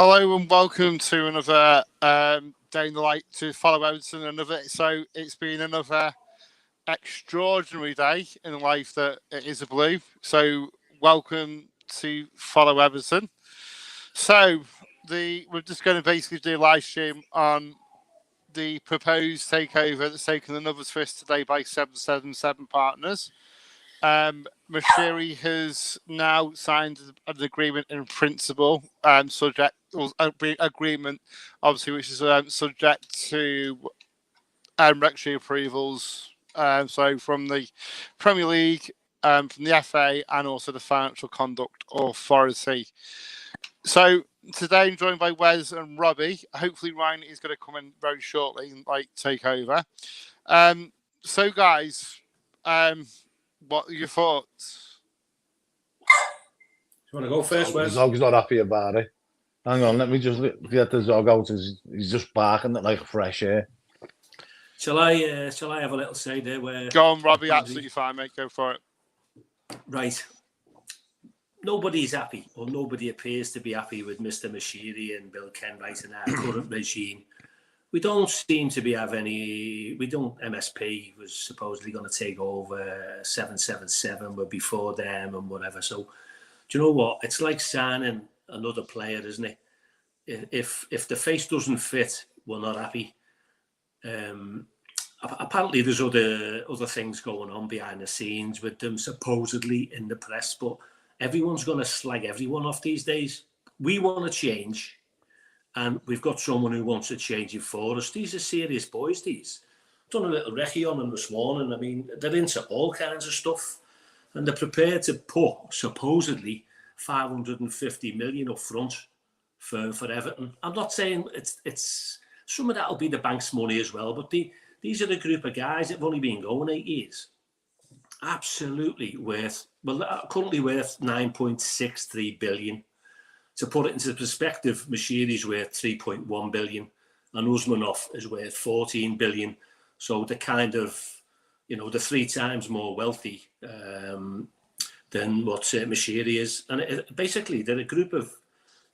Hello and welcome to another day in the light to follow Everton. So it's been another extraordinary day in the life that it is a blue. So welcome to follow Everton. So we're just going to basically do a live stream on the proposed takeover that's taken another twist today by 777 Partners. Moshiri has now signed an agreement in principle, agreement, obviously, which is subject to regulatory approvals. So from the Premier League, from the FA, and also the Financial Conduct Authority. So today I'm joined by Wes and Robbie. Hopefully Ryan is going to come in very shortly and take over. So guys, what are your thoughts? You want to go first, Wes? The dog's not happy about it. Hang on, let me just get the dog out. He's just barking at like fresh air. Shall I have a little say there? Go on, Robbie. Absolutely fine, mate. Go for it. Right. Nobody's happy, or nobody appears to be happy with Mr. Moshiri and Bill Kenwright and our current regime. We don't seem to MSP was supposedly going to take over 777, but before them and whatever. So, do you know what? It's like signing another player, isn't it? If the face doesn't fit, we're not happy. Apparently, there's other things going on behind the scenes with them, supposedly in the press, but everyone's going to slag everyone off these days. We want to change. And we've got someone who wants to change it for us. These are serious boys, these. Done a little recce on them this morning. I mean, they're into all kinds of stuff. And they're prepared to put, supposedly, 550 million up front for Everton. I'm not saying it's some of that will be the bank's money as well, but these are the group of guys that have only been going 8 years. Absolutely currently worth 9.63 billion. To put it into perspective, Moshiri's worth 3.1 billion and Usmanov is worth 14 billion. So they're kind of, they're 3 times more wealthy than what Moshiri is. And basically, they're a group of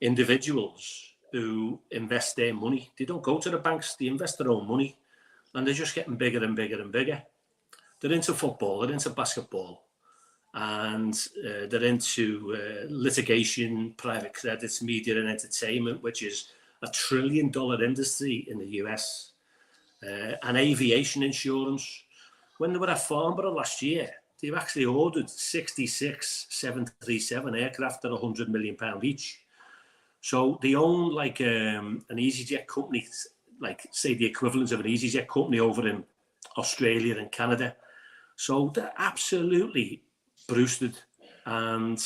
individuals who invest their money. They don't go to the banks, they invest their own money. And they're just getting bigger and bigger and bigger. They're into football, they're into basketball. And they're into litigation, private credits, media and entertainment, which is $1 trillion industry in the US, and aviation insurance. When they were at Farnborough last year, they've actually ordered 66 737 aircraft at £100 million each. So they own like an EasyJet company, like say the equivalent of an EasyJet company over in Australia and Canada. So they're absolutely boosted, and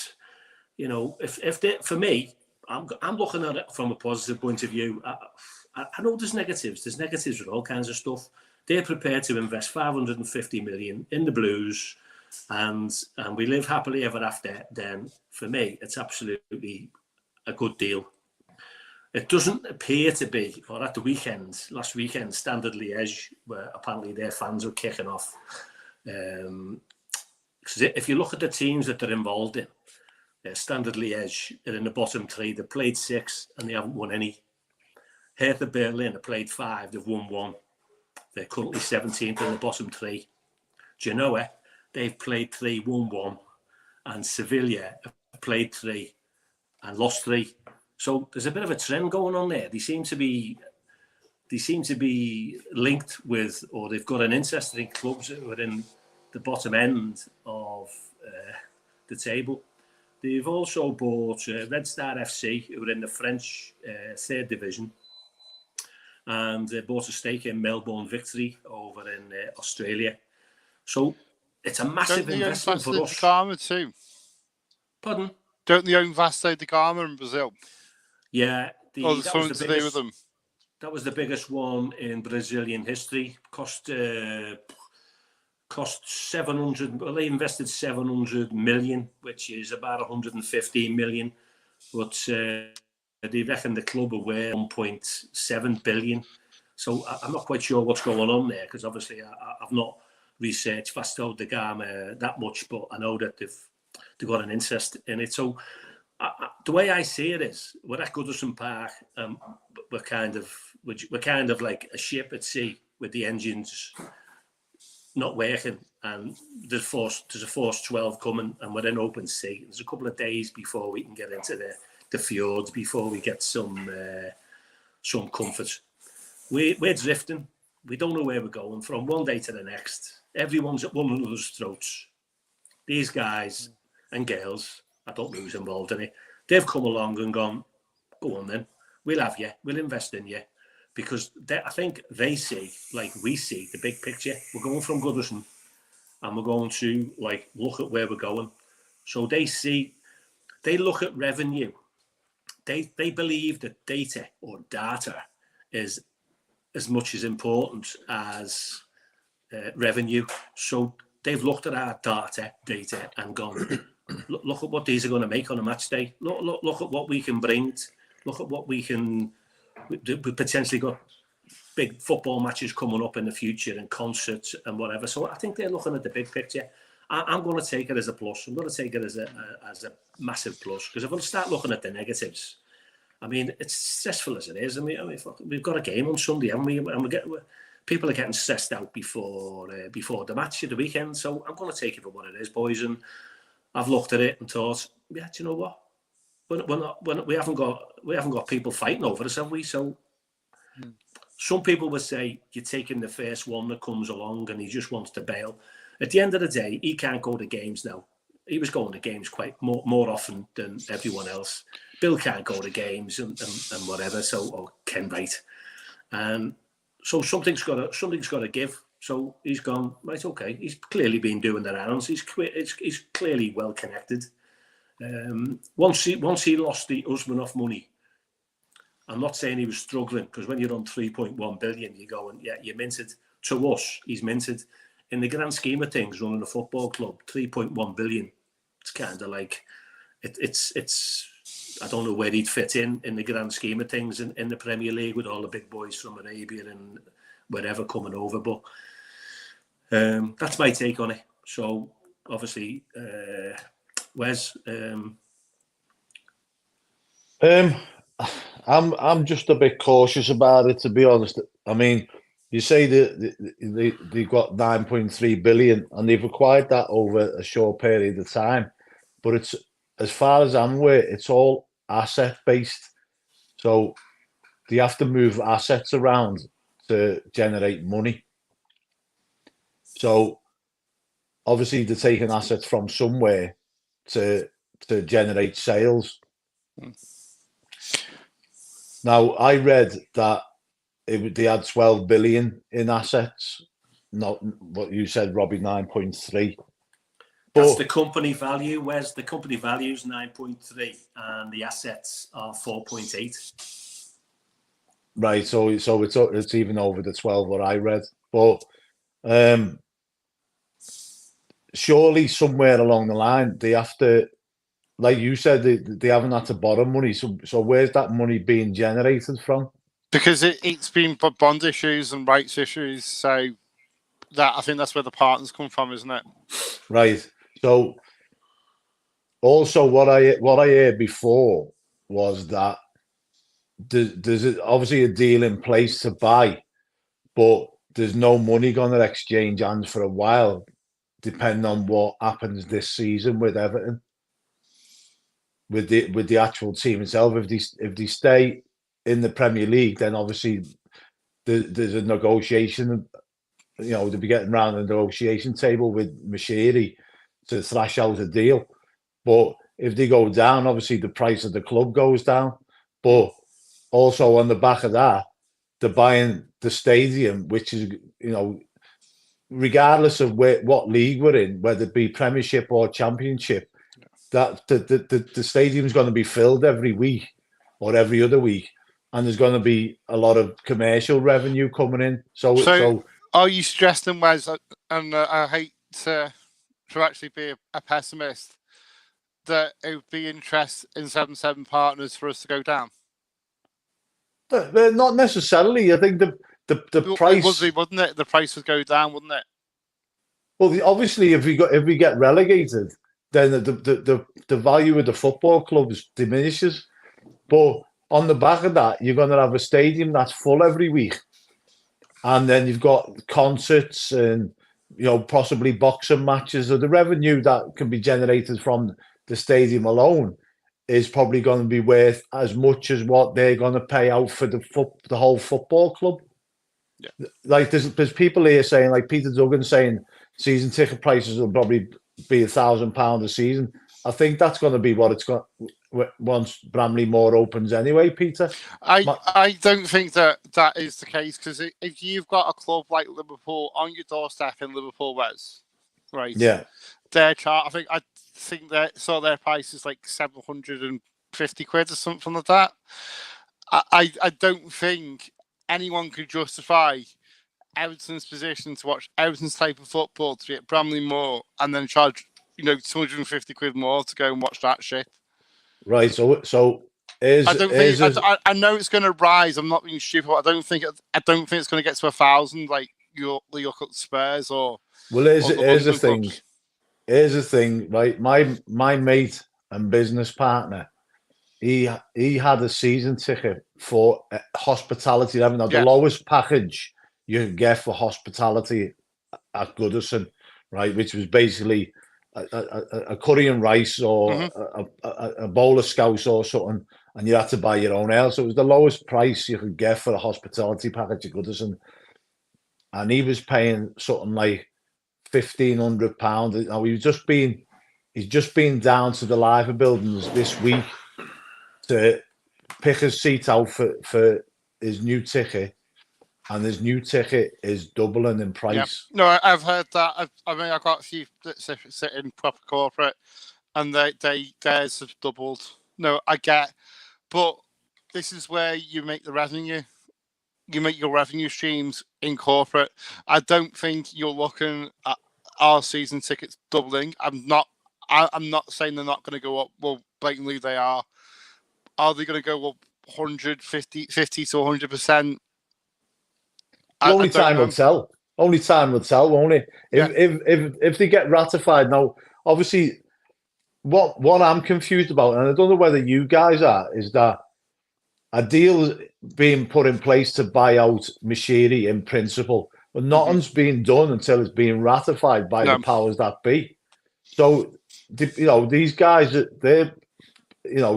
if they, for me, I'm looking at it from a positive point of view. I know there's negatives with all kinds of stuff. They're prepared to invest 550 million in the Blues, and we live happily ever after. Then for me, it's absolutely a good deal. It doesn't appear to be, or at the weekend, last weekend, Standard Liège, where apparently their fans were kicking off. If you look at the teams that they're involved in, Standard Liège are in the bottom 3. They've played 6 and they haven't won any. Hertha Berlin have played 5, they've won 1. They're currently 17th in the bottom 3. Genoa, they've played 3, won 1. And Sevilla have played 3 and lost 3. So there's a bit of a trend going on there. They seem to be linked with, or they've got an interest in clubs who are in the bottom end of the table. They've also bought Red Star FC, who are in the French 3rd division, and they bought a stake in Melbourne Victory over in Australia. So it's a massive investment for us. Gama too. Pardon? Don't they own Vasco da Gama in Brazil? Yeah. There's something to do with them. That was the biggest one in Brazilian history. Cost 700. Well, they invested 700 million, which is about 115 million. But they reckon the club are worth 1.7 billion. So I'm not quite sure what's going on there, because obviously I've not researched Vasco da Gama that much, but I know that they've got an interest in it. So the way I see it is, we're at Goodison Park, we're kind of like a ship at sea with the engines not working, and there's a force 12 coming, and we're in open sea. There's a couple of days before we can get into the fjords, before we get some comfort. We're drifting. We don't know where we're going from one day to the next. Everyone's at one another's throats. These guys and girls, I don't know who's involved in it, they've come along and gone, go on then, we'll have you, we'll invest in you. Because I think they see, like we see, the big picture. We're going from Goodison and we're going to like look at where we're going. So they look at revenue. They believe that data is as much as important as revenue. So they've looked at our data and gone, look at what these are going to make on a match day. Look at what we can bring. Look at what we can. We potentially got big football matches coming up in the future and concerts and whatever. So I think they're looking at the big picture. I'm going to take it as a plus. I'm going to take it as a massive plus, because if I start looking at the negatives, I mean, it's stressful as it is. I mean, we've got a game on Sunday, haven't we? And people are getting stressed out before the match of the weekend. So I'm going to take it for what it is, boys. And I've looked at it and thought, yeah, do you know what? We haven't got people fighting over us, have we? So some people would say you're taking the first one that comes along and he just wants to bail. At the end of the day, he can't go to games now. He was going to games quite more often than everyone else. Bill can't go to games and whatever. So, or Ken Wright, and so something's got to give. So he's gone, right, okay. He's clearly been doing the rounds. He's clearly well connected. Once he lost the Usmanov money, I'm not saying he was struggling, because when you're on 3.1 billion, you're going, yeah, you're minted. To us, he's minted. In the grand scheme of things, running a football club, 3.1 billion, it's kind of like, it's I don't know where he'd fit in the grand scheme of things in the Premier League with all the big boys from Arabia and wherever coming over. But that's my take on it. So obviously, Wes, I'm just a bit cautious about it, to be honest. I mean, you say that they got 9.3 billion and they've acquired that over a short period of time, but it's, as far as I'm aware, it's all asset based. So they have to move assets around to generate money. So obviously they're taking assets from somewhere to generate sales. Now, I read that they had 12 billion in assets, not what you said, Robbie, 9.3. That's the company value. Where's the company value is 9.3 and the assets are 4.8. Right, so it's even over the 12 what I read. But surely somewhere along the line they have to, like you said, they haven't had to borrow money. So where's that money being generated from? Because it's been bond issues and rights issues. So I think that's where the partners come from, isn't it? Right. So also what I heard before was that there's obviously a deal in place to buy, but there's no money going to exchange hands for a while, depending on what happens this season with Everton, with the actual team itself. If they stay in the Premier League, then obviously there's a negotiation. You know, they'll be getting around the negotiation table with Moshiri to thrash out a deal. But if they go down, obviously the price of the club goes down. But also on the back of that, they're buying the stadium, which is, you know, regardless of what league we're in, whether it be Premiership or Championship, that the stadium's going to be filled every week or every other week, and there's going to be a lot of commercial revenue coming in. So are you suggesting, Wes, and I hate to actually be a pessimist, that it would be interest in 7-7 partners for us to go down? Not necessarily. I think the price would be, wouldn't it? The price would go down, wouldn't it? Well, obviously, if we get relegated, then the value of the football clubs diminishes. But on the back of that, you're going to have a stadium that's full every week, and then you've got concerts and possibly boxing matches. Or the revenue that can be generated from the stadium alone is probably going to be worth as much as what they're going to pay out for the whole football club. Yeah. Like there's people here saying, like Peter Duggan saying, season ticket prices will probably be £1,000 a season. I think that's going to be what it's got once Bramley Moore opens anyway, Peter. I don't think that is the case, because if you've got a club like Liverpool on your doorstep in Liverpool West, right? Yeah. Their chart, I think that saw their price is like 750 quid or something like that. I don't think anyone could justify Everton's position to watch Everton's type of football to be at Bramley Moore and then charge 250 quid more to go and watch that shit. Right. So I don't think I know it's going to rise. I'm not being stupid. But I don't think it's going to get to 1,000 like your Spurs or. Well, here's the thing. Clubs. Here's the thing, right? My mate and business partner, he had a season ticket for hospitality. Now, the lowest package you could get for hospitality at Goodison, right, which was basically a curry and rice or a bowl of scouse or something, and you had to buy your own ale. So it was the lowest price you could get for a hospitality package at Goodison, and he was paying something like £1,500. Now he's just been down to the Liver buildings this week to pick his seat out for his new ticket, and his new ticket is doubling in price. Yeah. No, I've heard that. I've got a few that sit in proper corporate, and theirs have doubled. No, I get, but this is where you make the revenue. You make your revenue streams in corporate. I don't think you're looking at our season tickets doubling. I'm not saying they're not going to go up. Well, blatantly they are. Are they going to go up 50 to 100%? Only time will tell. Only time will tell, won't it? If they get ratified now, obviously, what I'm confused about, and I don't know whether you guys are, is that a deal being put in place to buy out Moshiri in principle, but nothing's being done until it's being ratified by the powers that be. So, these guys, they're,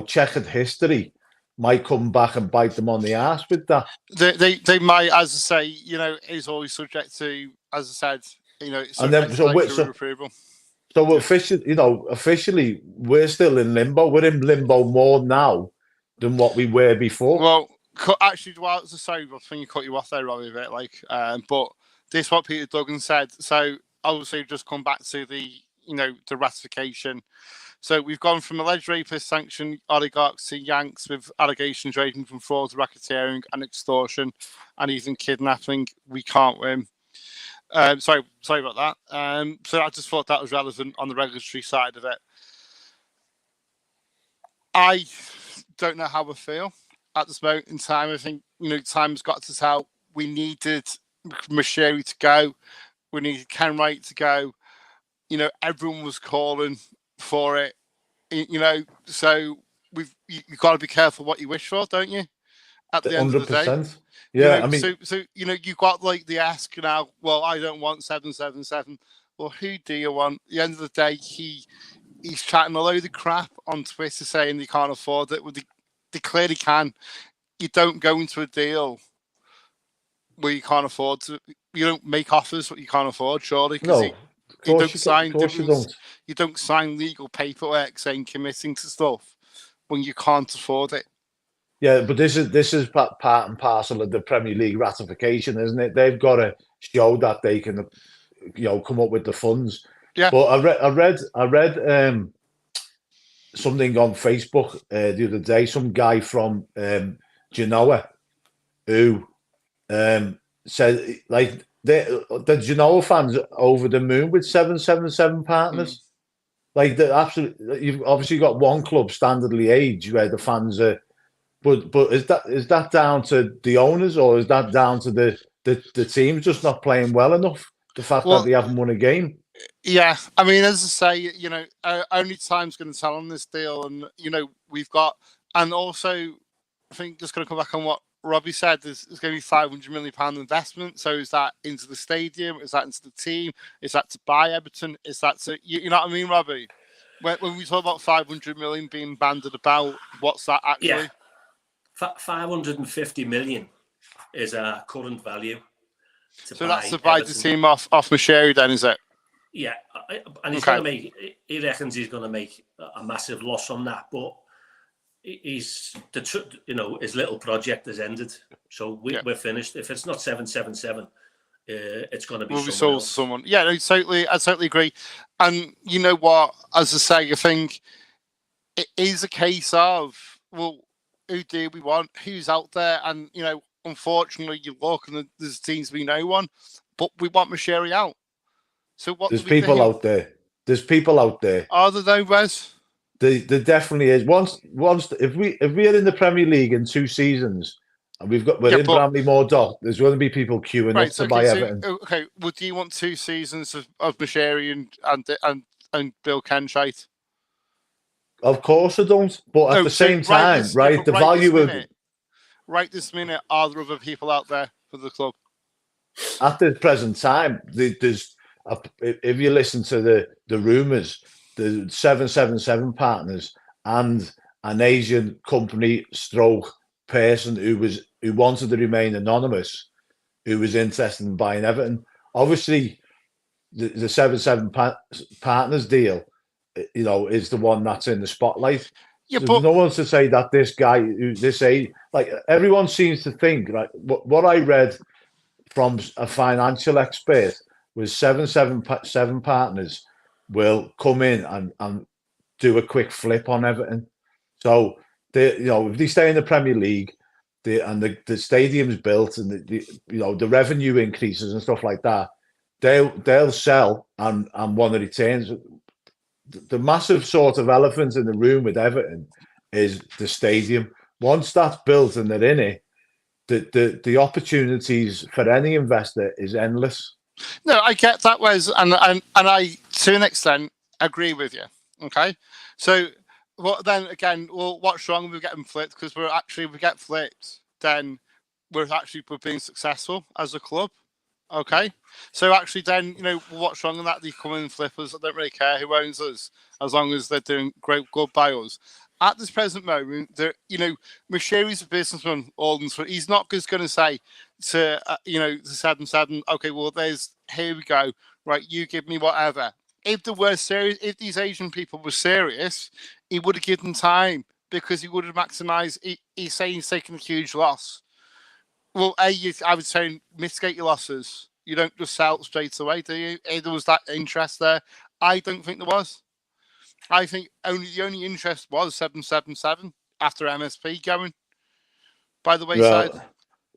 checkered history might come back and bite them on the ass with that. They might, as I say, it's always subject to, as I said, it's subject to approval. So officially, we're still in limbo. We're in limbo more now than what we were before. Well, actually, sorry, I think you cut you off there, Robbie, a bit. But this is what Peter Duggan said. So obviously, just come back to the the ratification. So we've gone from alleged rapist sanctioned oligarchs to Yanks with allegations ranging from fraud, racketeering, and extortion, and even kidnapping. We can't win. Sorry about that. So I just thought that was relevant on the regulatory side of it. I don't know how I feel at this moment in time. I think time's got to tell. We needed Moshiri to go. We needed Ken Wright to go. Everyone was calling for it. So you've got to be careful what you wish for, don't you? At the end of the day. Yeah, so you've got like the ask now. Well, I don't want 777. Well, who do you want? At the end of the day, he's chatting a load of crap on Twitter saying they can't afford it. Well, they clearly can. You don't go into a deal where you can't afford to. You don't make offers what you can't afford, surely. No. You don't sign legal paperwork saying committing to stuff when you can't afford it. Yeah, but this is part and parcel of the Premier League ratification, isn't it? They've got to show that they can, come up with the funds. Yeah. But I read something on Facebook the other day. Some guy from Genoa who said like. The Genoa fans are over the moon with 777 partners. Like you've obviously got one club, Standard Liège, where the fans are. But is that down to the owners, or is that down to the teams just not playing well enough? The fact that they haven't won a game. Yeah, I mean, as I say, only time's going to tell on this deal, and we've got, and also, I think just going to come back on what Robbie said. There's going to be £500 million investment. So is that into the stadium? Is that into the team? Is that to buy Everton? Is that to you know what I mean, Robbie? When we talk about 500 million being banded about, what's that actually? Yeah, 550 million is our current value. So that's to buy the team off Moshiri, then, is it? Yeah, and he's going to make. He reckons he's going to make a massive loss on that, but his little project has ended, so we're finished. If it's not 777, it's going to be. Will be sold to someone. Yeah, I totally agree. And you know what? As I say, I think it is a case of, well, who do we want? Who's out there? And unfortunately, you look and there seems to be no one. But we want Moshiri out. So what? There's people out there. There's people out there. Are there though, Wes? There definitely is. Once if we are in the Premier League in 2 seasons and we're in Bramley-Moore Dock, there's going to be people queuing up to buy Everton. Okay, well, do you want 2 seasons of Moshiri and Bill Kenshite? Of course I don't. But at the same time, the value of right this minute, are there other people out there for the club? At the present time, there's if you listen to the rumours, the 777 partners and an Asian company stroke person who wanted to remain anonymous, who was interested in buying Everton. Obviously, the 77 partners deal, is the one that's in the spotlight. Yeah, so but no one's to say that this guy, everyone seems to think, like what I read from a financial expert was 777 partners will come in and do a quick flip on Everton. So if they stay in the Premier League, the stadium's built and the revenue increases and stuff like that, they'll sell and want to return. The massive sort of elephant in the room with Everton is the stadium. Once that's built and they're in it, the opportunities for any investor is endless. No, I get that, Wes, and I, to an extent, agree with you. Okay, so then again, well, what's wrong with getting flipped? Because we get flipped, then we're being successful as a club. Okay, so actually, then what's wrong with that? They come in and flip us. I don't really care who owns us, as long as they're doing good by us. At this present moment, Moshiri's a businessman. He's not just going to say to to 777, okay, well, here we go, right? You give me whatever. If they were serious, if these Asian people were serious, he would have given time because he would have maximised. He's saying he's taking a huge loss. Well, I would say mitigate your losses. You don't just sell straight away, do you? There was that interest there. I don't think there was. I think the only interest was 777 after MSP going by the wayside.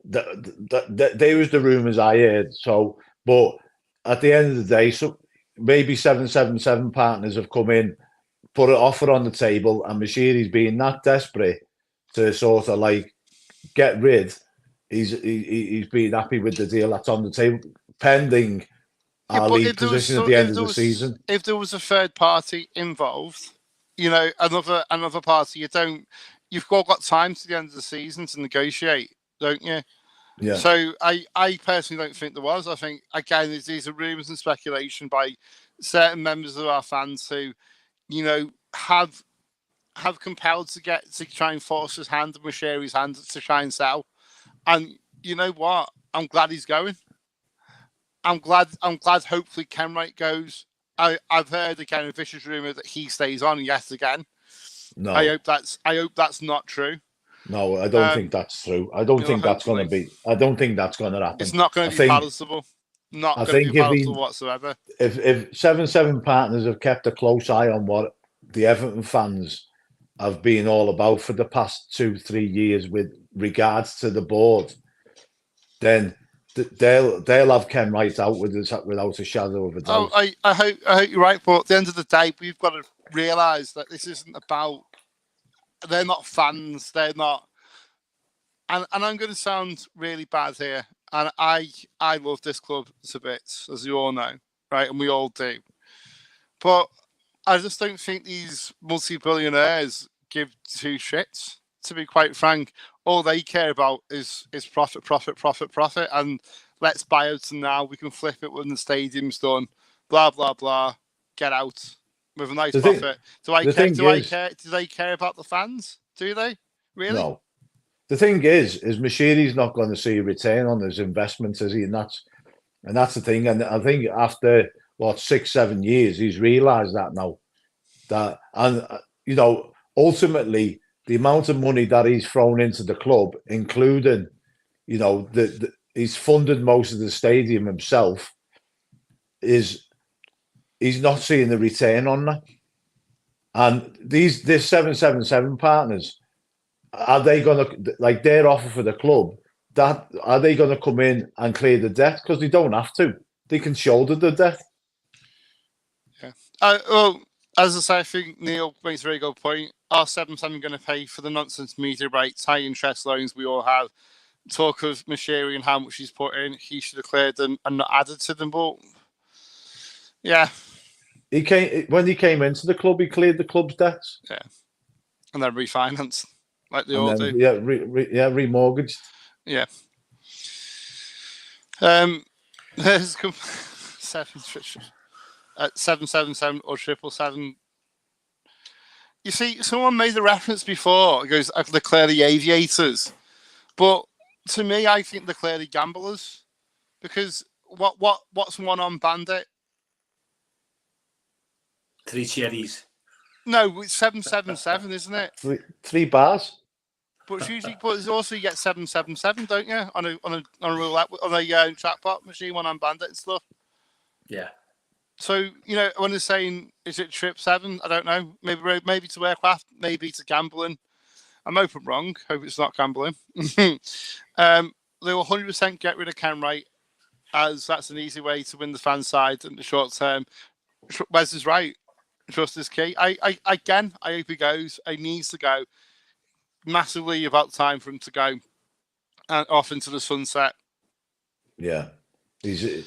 There was the rumours I heard. So, but at the end of the day, so maybe 777 partners have come in, put an offer on the table, and Moshiri's being that desperate to sort of get rid. He's being happy with the deal that's on the table, pending our league position at the end of the season. If there was a third party involved, another party, you've got time to the end of the season to negotiate, don't you? Yeah. So I personally don't think there was. I think again these are rumours and speculation by certain members of our fans who, have compelled to try and force his hand and Moshiri's hand to try and sell. And you know what? I'm glad he's going. I'm glad. Hopefully, Kenwright goes. I've heard again a vicious rumor that he stays on yet again. No, I hope that's not true. No, I don't think that's true. I don't think that's going to be. I don't think that's going to happen. It's not going to be palatable. Not going to be palatable whatsoever. If 7 partners have kept a close eye on what the Everton fans have been all about for the past 2-3 years with regards to the board, then they'll have Kenwright out without a shadow of a doubt. Oh, I hope you're right, but at the end of the day, we've got to realise that this isn't about. They're not fans. They're not, and I'm going to sound really bad here. And I love this club to bits, as you all know. right? And we all do. But I just don't think these multi-billionaires give two shits, to be quite frank. All they care about is profit, profit, profit, profit. And let's buy out now. We can flip it when the stadium's done. Blah, blah, blah. Get out with a nice profit. Do I care? Do they care about the fans? Do they? Really? No. The thing is Moshiri's not going to see a return on his investment, is he? And that's the thing. And I think after 6-7 years, he's realised that now. Ultimately, the amount of money that he's thrown into the club, including, he's funded most of the stadium himself, he's not seeing the return on that. And this 777 partners, are they going to, like their offer for the club, are they going to come in and clear the debt? Because they don't have to. They can shoulder the debt. Yeah. Well, as I say, I think Neil makes a very good point. Are 777 going to pay for the nonsense media rights, high interest loans we all have? Talk of Moshiri and how much he's put in. He should have cleared them and not added to them. But yeah, when he came into the club, he cleared the club's debts. Yeah, and then refinanced like they all do. Yeah, remortgaged. Yeah. There's 777 or 777. You see, someone made the reference before. It goes, they're clearly aviators, but to me, I think they're clearly gamblers, because what's one on Bandit? 3 cherries. No, it's 777, isn't it? Three bars. But it's usually, but also you get 777, don't you? On a roulette, on a jackpot machine, one on Bandit and stuff. Yeah. So when they're saying, is it trip 7? I don't know. Maybe to aircraft, maybe to gambling. I'm hoping wrong. Hope it's not gambling. They will 100% get rid of Ken Wright, as that's an easy way to win the fan side in the short term. Wes is right. Trust is key. I hope he goes. He needs to go. Massively about time for him to go and off into the sunset. Yeah, he's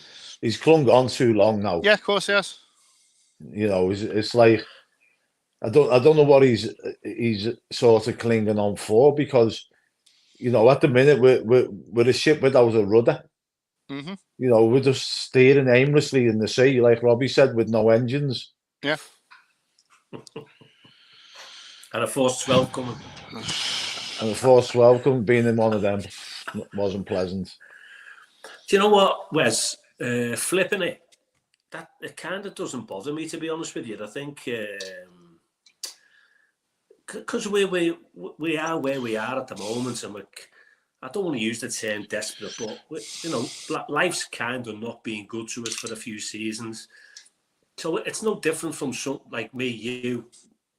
clung on too long now. Yeah, of course, yes. It's like I don't know what he's sort of clinging on for, because at the minute we're a ship without a rudder. Mm-hmm. We're just steering aimlessly in the sea, like Robbie said, with no engines. Yeah. And a Force 12 coming. And a Force 12 coming, being in one of them wasn't pleasant. Do you know what, Wes? Flipping it, it kind of doesn't bother me, to be honest with you. I think because we are where we are at the moment, and I don't want to use the term desperate, but life's kind of not being good to us for a few seasons. So it's no different from some like me, you,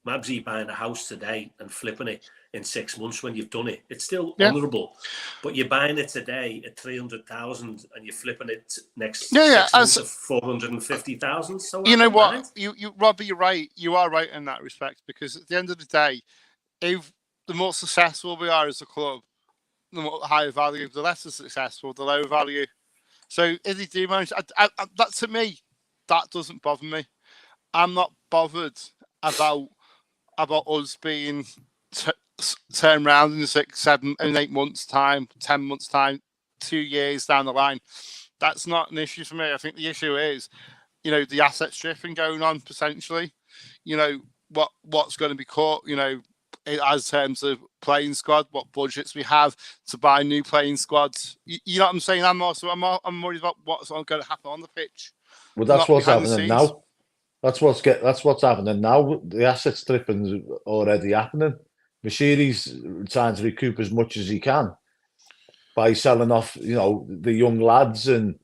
Mabsy buying a house today and flipping it in 6 months when you've done it. It's still honourable, but you're buying it today at 300,000 and you're flipping it next 6 months at 450,000. So you know what, you Robbie, you're right. You are right in that respect, because at the end of the day, if the more successful we are as a club, the more higher value. The less successful, the lower value. So if they do manage, that to me, that doesn't bother me. I'm not bothered about us being turned around in 6, 7, and 8 months' time, 10 months' time, 2 years down the line. That's not an issue for me. I think the issue is, the asset stripping going on potentially. What's going to be caught. As terms of playing squad, what budgets we have to buy new playing squads. You know what I'm saying? I'm worried about what's going to happen on the pitch. Well, that's what's happening now. That's what's happening now. The asset stripping's already happening. Moshiri's trying to recoup as much as he can by selling off, the young lads, and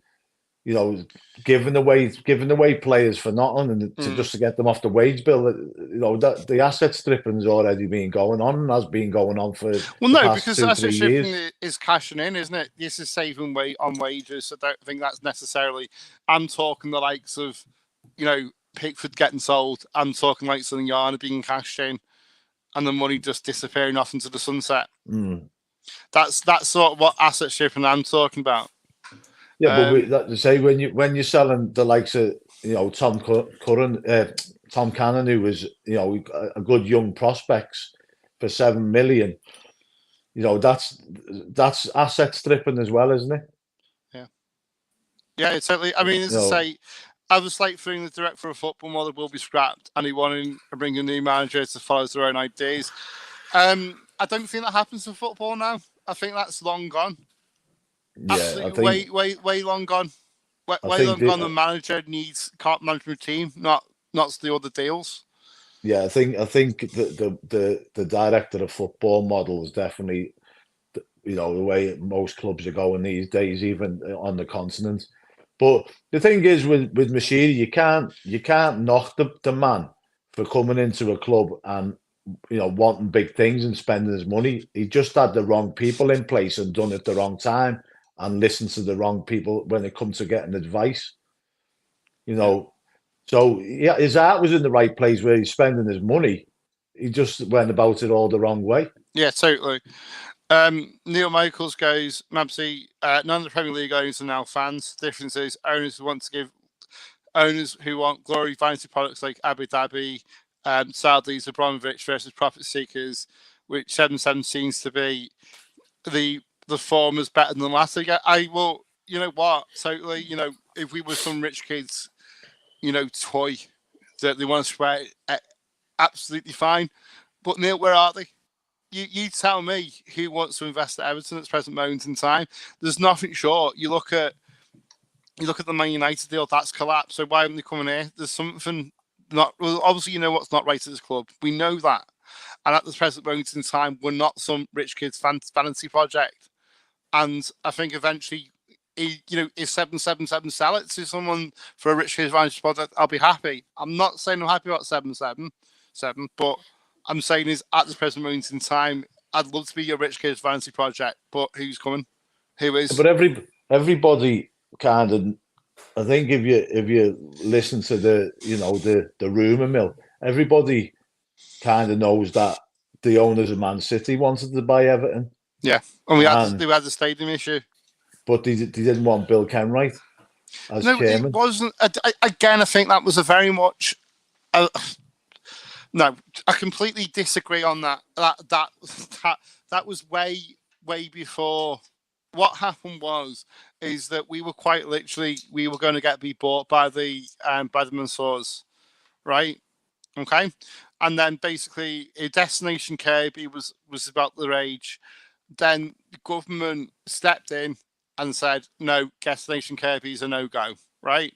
giving away players for nothing, and just to get them off the wage bill. That the asset stripping's already been going on, and has been going on for because asset stripping is cashing in, isn't it? This is saving on wages. So I don't think that's necessarily. I'm talking the likes of, Pickford getting sold. I'm talking like Yana being cashed in, and the money just disappearing off into the sunset. That's sort of what asset stripping I'm talking about. Yeah, but say when you're selling the likes of Tom Cannon, who was a good young prospects for 7 million. That's asset stripping as well, isn't it? Yeah, it's totally. I mean, as I say, I was like throwing the director of football model will be scrapped, and he wanted to bring a new manager to follow their own ideas. I don't think that happens in football now. I think that's long gone. Yeah, absolutely, way long gone. Way long gone. The manager can't manage the team, not the other deals. Yeah, I think the director of football model is definitely the way most clubs are going these days, even on the continent. But the thing is with Moshiri, you can't knock the man for coming into a club and wanting big things and spending his money. He just had the wrong people in place and done it the wrong time and listened to the wrong people when it comes to getting advice. So yeah, his heart was in the right place where he's spending his money. He just went about it all the wrong way. Yeah, totally. Neil Michaels goes, Mabsy, none of the Premier League owners are now fans. The difference is owners who want glory vanity products like Abu Dhabi, Saudis, Abramovich versus profit seekers, which 7-7 seems to be the former's better than the latter. Yeah, you know what? Totally, if we were some rich kids, toy that they want to swear, absolutely fine. But Neil, where are they? You tell me who wants to invest at Everton at the present moment in time. There's nothing short. You look at the Man United deal, that's collapsed. So why aren't they coming here? There's something not. Well, obviously, what's not right at this club. We know that. And at the present moment in time, we're not some rich kids fantasy project. And I think eventually, if 7-7 sell it to someone for a rich kids fantasy project, I'll be happy. I'm not saying I'm happy about 7-7, but I'm saying is at this present moment in time, I'd love to be a rich kids fantasy project, but who's coming? Who is? But everybody kind of, I think if you listen to the rumor mill, everybody kind of knows that the owners of Man City wanted to buy Everton. Yeah, and we had the stadium issue, but they didn't want Bill Kenwright as chairman. It wasn't. Again, I think that was a very much. No, I completely disagree on that. That was way before. What happened is that we were quite literally we were going to be bought by the Mansours, right? Okay, and then basically a Destination Kirby was about their age. Then the government stepped in and said, no, Destination Kirby is a no-go, right?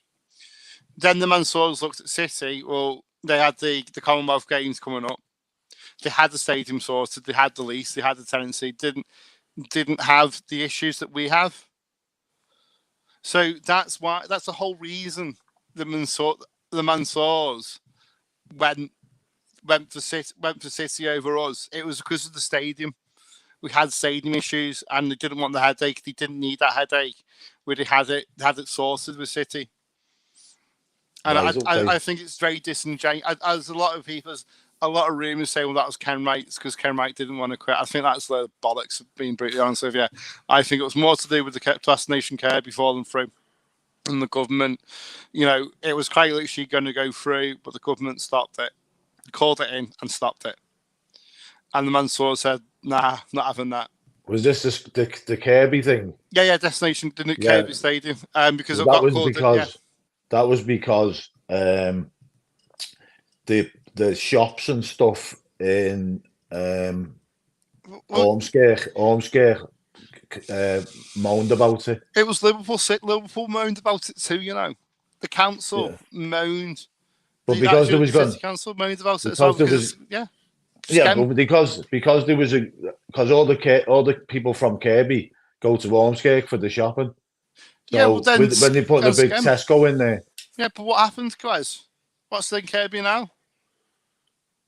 Then the Mansours looked at City. Well, they had the Commonwealth Games coming up. They had the stadium sorted. They had the lease. They had the tenancy. Didn't have the issues that we have. So that's the whole reason the Mansours went for City over us. It was because of the stadium. We had stadium issues, and they didn't want the headache. They didn't need that headache. They had it sorted with City. And I think it's very disingenuous. As a lot of rumours say, well, that was Ken Wright because Ken Wright didn't want to quit. I think that's the bollocks, being brutally honest with you. I think it was more to do with the Destination Kirby falling through and the government. It was quite literally going to go through, but the government stopped it, called it in and stopped it. And the Mansour said, nah, not having that. Was this the Kirby thing? Yeah, Destination, the Kirby Stadium. Because that was because the shops and stuff in Ormskirk moaned about it. It was Liverpool. Liverpool moaned about it too. The council moaned. But because there was City Council moaned about it as well. But because there was all the people from Kirby go to Ormskirk for the shopping. So when they put the big Tesco in there. Yeah, but what happened, guys? What's the Kirby now?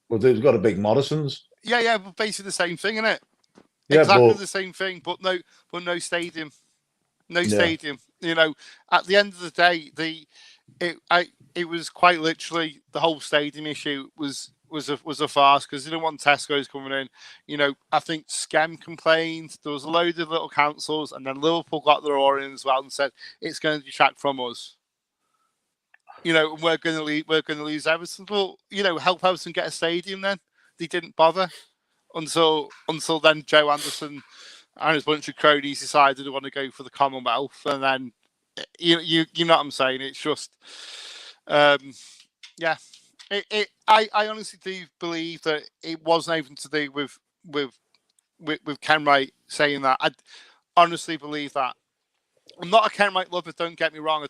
Well, they've got a big Morrison's. Yeah, but basically the same thing, isn't it? Yeah, exactly the same thing, but no stadium. No stadium. At the end of the day, it was quite literally the whole stadium issue was a farce because they didn't want Tesco's coming in. I think Skem complained. There was a load of little councils, and then Liverpool got their oar in as well and said it's going to detract from us. you know, we're going to lose Everton. Well, you know, help Everton get a stadium. Then they didn't bother until then. Joe Anderson and his bunch of cronies decided they want to go for the Commonwealth, and then you know what I'm saying. It's just, yeah. I honestly do believe that it wasn't anything to do with Ken Wright saying that. I honestly believe that. I'm not a Ken Wright lover. Don't get me wrong.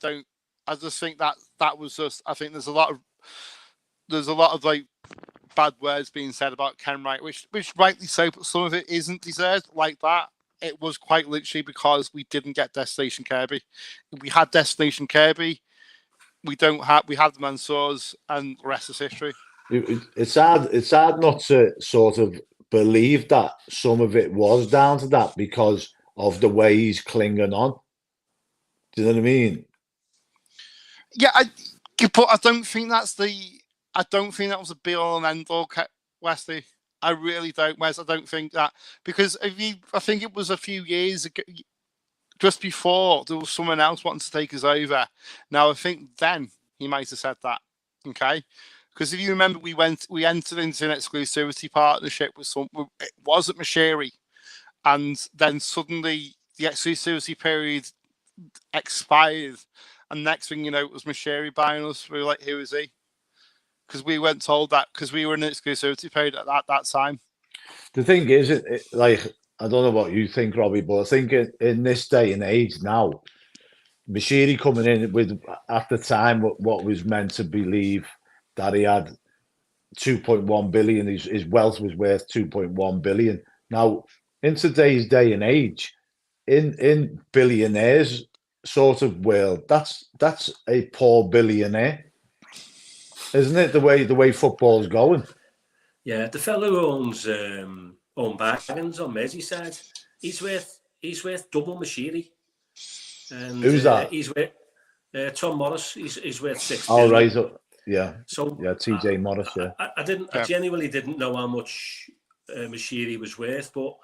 I just think that was just. I think there's a lot of like bad words being said about Ken Wright, which rightly so, but some of it isn't deserved like that. It was quite literally because we didn't get Destination Kirby. If we had Destination Kirby, we had the Mansours, and the rest is history. It's hard not to sort of believe that some of it was down to that because of the way he's clinging on. Do you know what I mean? Yeah, but I don't think that was a be all and end all, Wesley. I really don't, Wes. I don't think that, because I think it was a few years ago, just before, there was someone else wanting to take us over. Now I think then he might have said that, okay? Because if you remember, we entered into an exclusivity partnership with it wasn't Moshiri, and then suddenly the exclusivity period expired, and next thing you know, it was Moshiri buying us. We were like, who is he? Because we weren't told that, because we were in an exclusivity period at that time. The thing is, like, I don't know what you think, Robbie, but I think in this day and age now, Moshiri coming in with, at the time, what was meant to believe that he had 2.1 billion, his wealth was worth 2.1 billion. Now, in today's day and age, in billionaires sort of world, that's a poor billionaire, isn't it? The way football's going. Yeah, the fellow who owns Bargains on Merseyside, he's worth double Moshiri. And who's that? He's worth Tom Morris. He's worth 6 Oh, billion. right. Yeah. So yeah, TJ Morris. Yeah. I genuinely didn't know how much Moshiri was worth, but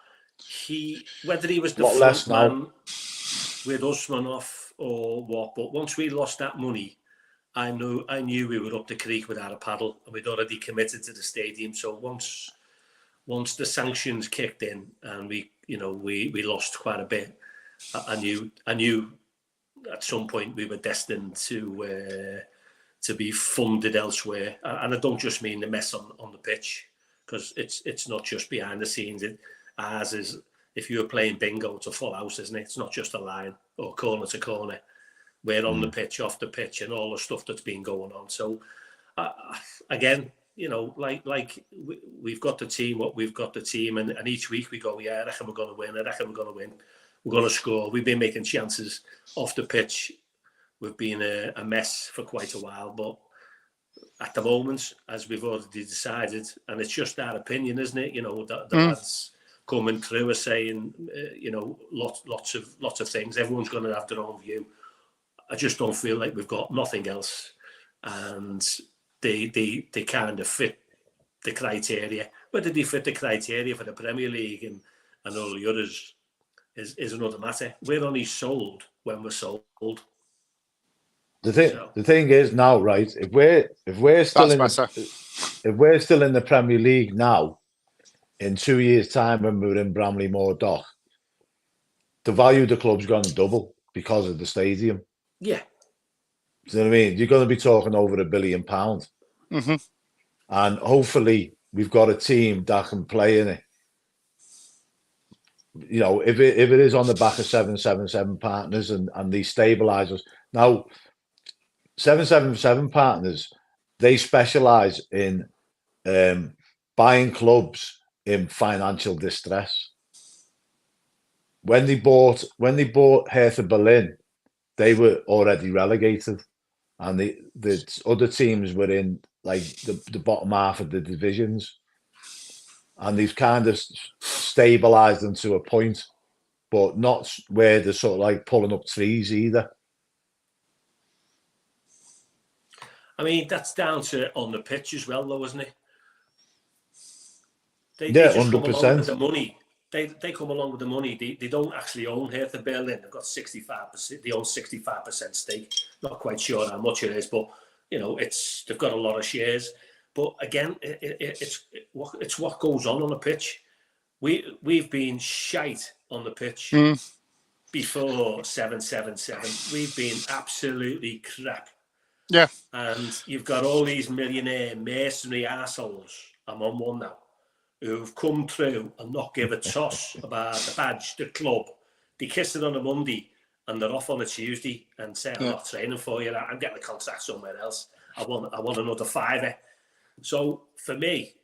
whether he was the front man with Usmanov or what, but once we lost that money, I knew we were up the creek without a paddle, and we'd already committed to the stadium. So once the sanctions kicked in and we lost quite a bit, I knew at some point we were destined to be funded elsewhere. And I don't just mean the mess on the pitch, because it's not just behind the scenes. Ours is, if you're playing bingo, it's a full house, isn't it? It's not just a line or corner to corner. We're on the pitch, off the pitch, and all the stuff that's been going on. So, again, like we've got the team, and each week we go, yeah, I reckon we're going to win. We're going to score. We've been making chances off the pitch. We've been a mess for quite a while, but at the moment, as we've already decided, and it's just our opinion, isn't it? The lads coming through are saying, lots of things. Everyone's going to have their own view. I just don't feel like we've got nothing else, and they kind of fit the criteria. Whether they fit the criteria for the Premier League and all the others is another matter. We're only sold when we're sold. The thing is now, right? If we're still in the Premier League now, in 2 years' time when we're in Bramley Moor Dock, the value of the club's going to double because of the stadium. Yeah. Do you know what I mean? You're going to be talking over £1 billion. Mm-hmm. And hopefully we've got a team that can play in it. If it is on the back of 777 partners and these stabilizers. Now, 777 partners, they specialize in buying clubs in financial distress. When they bought Hertha Berlin, they were already relegated, and the other teams were in like the bottom half of the divisions, and they've kind of stabilized them to a point, but not where they're sort of like pulling up trees either. I mean, that's down to on the pitch as well, though, isn't it? They 100%. just come along with the money. They come along with the money. They don't actually own Hertha Berlin. They've got 65%. They own 65% stake. Not quite sure how much it is, but they've got a lot of shares. But again, it's what goes on the pitch. We've been shite on the pitch before 777. We've been absolutely crap. Yeah. And you've got all these millionaire mercenary assholes, I'm on one now, who've come through and not give a toss about the badge, the club. They kiss it on a Monday and they're off on a Tuesday and say, I'm not training for you. I'm getting a contract somewhere else. I want another fiver. So for me,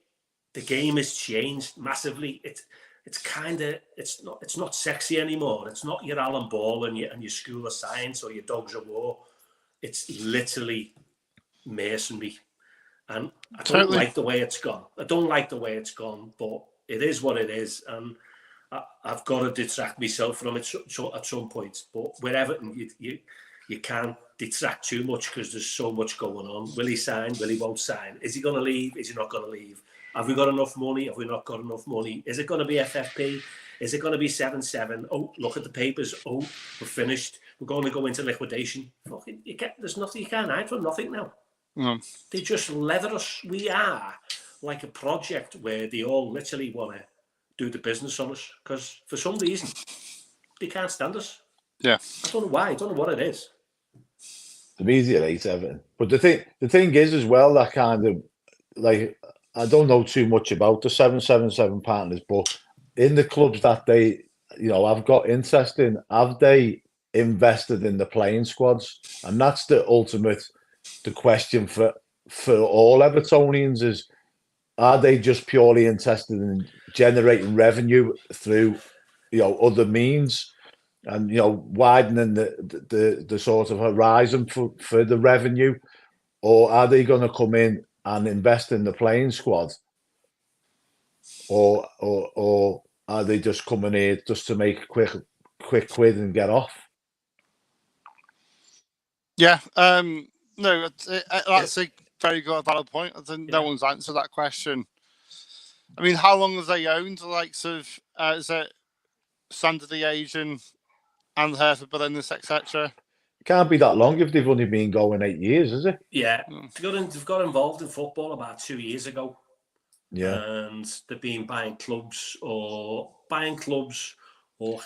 the game has changed massively. It's not sexy anymore. It's not your Alan Ball and your School of Science or your Dogs of War. It's literally mercenary. And I don't like the way it's gone. But it is what it is. And I've got to detract myself from it at some point. But with Everton, you can't detract too much because there's so much going on. Will he sign? Will he won't sign? Is he going to leave? Is he not going to leave? Have we got enough money? Have we not got enough money? Is it going to be FFP? Is it going to be 7-7? Oh, look at the papers. Oh, we're finished. We're going to go into liquidation. There's nothing. You can't hide from nothing now. They just leather us. We are like a project where they all literally want to do the business on us because for some reason they can't stand us. Yeah. I don't know why. I don't know what it is. The media hate Everton. But the thing is as well, that kind of like, I don't know too much about the 777 partners, but in the clubs that they, I've got interest in, have they invested in the playing squads? And that's the question for all Evertonians is, are they just purely interested in generating revenue through, other means and, widening the sort of horizon for the revenue? Or are they going to come in and invest in the playing squad? Or are they just coming here just to make a quick quid and get off? Yeah. No, that's a very good, valid point. I think no one's answered that question. I mean, how long have they owned the likes of is it Sander the Asian and Hertha Berlin, etc.? It can't be that long if they've only been going 8 years, is it? Yeah, they've got involved in football about 2 years ago. Yeah, and they've been buying clubs or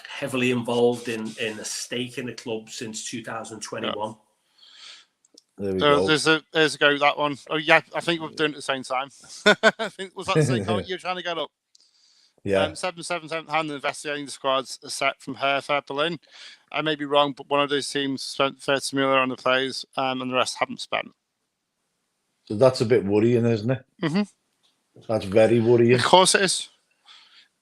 heavily involved in a stake in the club since 2021. Yeah. There we go. There's a go, that one. Oh, yeah, I think we've done it at the same time. I think, was that the same comment you're trying to get up? Yeah. 7-7 hand investigating the squads are set from Hertha Berlin. I may be wrong, but one of those teams spent 30 million on the players and the rest haven't spent. So that's a bit worrying, isn't it? Mm-hmm. That's very worrying. Of course it is.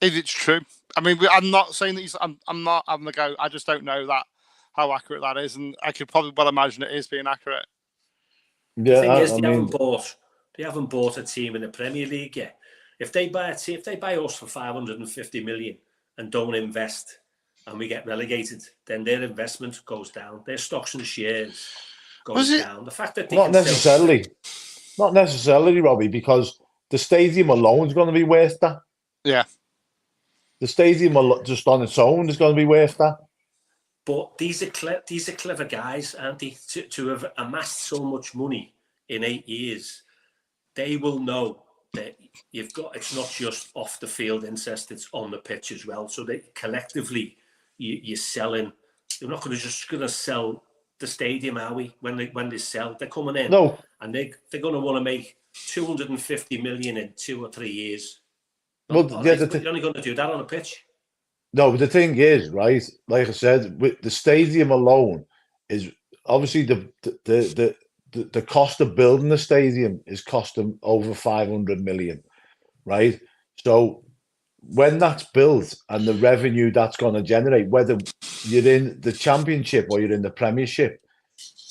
If it's true. I mean, I'm not saying that I'm not having a go. I just don't know how accurate that is. And I could probably well imagine it is being accurate. Yeah, the thing is, they haven't bought a team in the Premier League yet. If they buy us for 550 million and don't invest and we get relegated, then their investment goes down. Their stocks and shares goes down. The fact that they not necessarily, Robbie, because the stadium alone is going to be worth that. Yeah. The stadium just on its own is going to be worth that. But these are clever guys, aren't they? To have amassed so much money in 8 years, they will know that it's not just off the field interest, it's on the pitch as well. So they collectively, you're selling. They're not going to sell the stadium, are we? When they sell, they're coming in. No. And they're going to want to make 250 million in 2 or 3 years. Well, they're only going to do that on a pitch. No, but the thing is, right? Like I said, with the stadium alone is obviously the cost of building the stadium is costing over 500 million, right? So when that's built and the revenue that's going to generate, whether you're in the Championship or you're in the Premiership,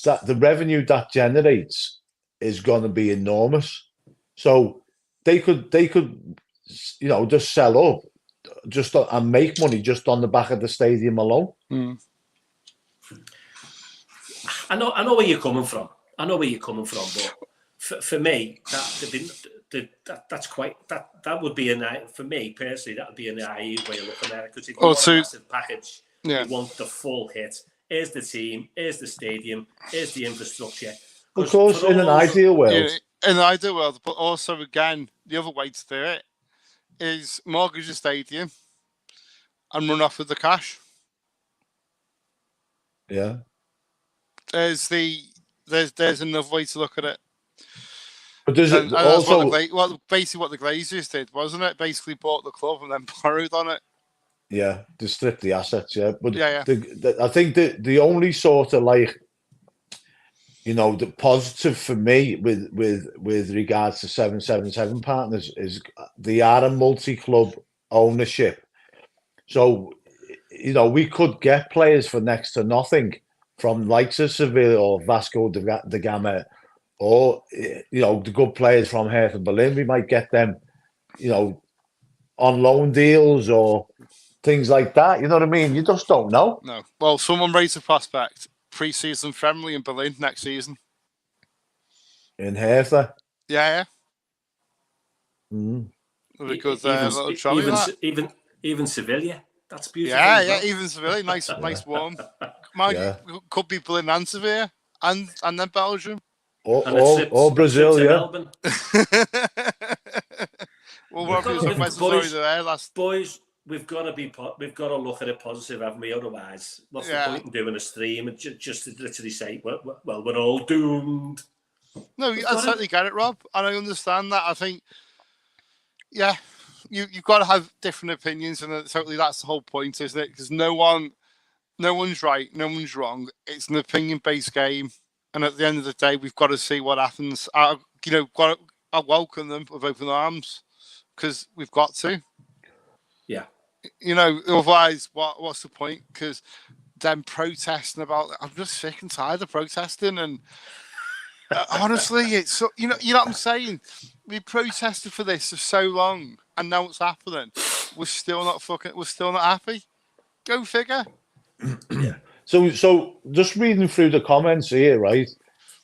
that the revenue that generates is going to be enormous. So they could just sell up and make money just on the back of the stadium alone. I know where you're coming from. But for me, that would be for me personally, that would be a naive way of looking at it, because if you want a massive package, you want the full hit. Here's the team, here's the stadium, here's the infrastructure. Of course, in an ideal world. In an ideal world, but also again, the other way to do it is mortgage the stadium and run off with the cash. Yeah. There's another way to look at it. But there's and also basically what the Glazers did, wasn't it? Basically bought the club and then borrowed on it. Yeah, to strip the assets. Yeah, but yeah. I think the only sort of like, you know, the positive for me with regards to 777 partners is they are a multi-club ownership. So, you know, we could get players for next to nothing from likes of Sevilla or Vasco da Gama, or, you know, the good players from Hertha Berlin. We might get them, you know, on loan deals or things like that. You know what I mean? You just don't know. No. Well, someone raised a prospect. Pre-season friendly in Berlin next season. In Hertha? Yeah. Mm. Because even Sevilla. That's beautiful. Yeah, even Sevilla. Nice warm. Could be Berlin and Sevilla and then Belgium. Or Brazil, yeah. Well, boys, we've got to look at it positive, haven't we? Otherwise, what's the point in doing a stream and just to literally say, well, we're all doomed. No, I totally get it, Rob, and I understand that. I think, yeah, you've got to have different opinions, and totally that's the whole point, isn't it? Because no one's right, no one's wrong. It's an opinion-based game, and at the end of the day, we've got to see what happens. I welcome them with open arms because we've got to. Yeah. You know, otherwise, what's the point? Because them protesting about, I'm just sick and tired of protesting, and honestly, it's so, you know what I'm saying. We protested for this for so long, and now what's happening? We're still not happy. Go figure. Yeah. So just reading through the comments here, right?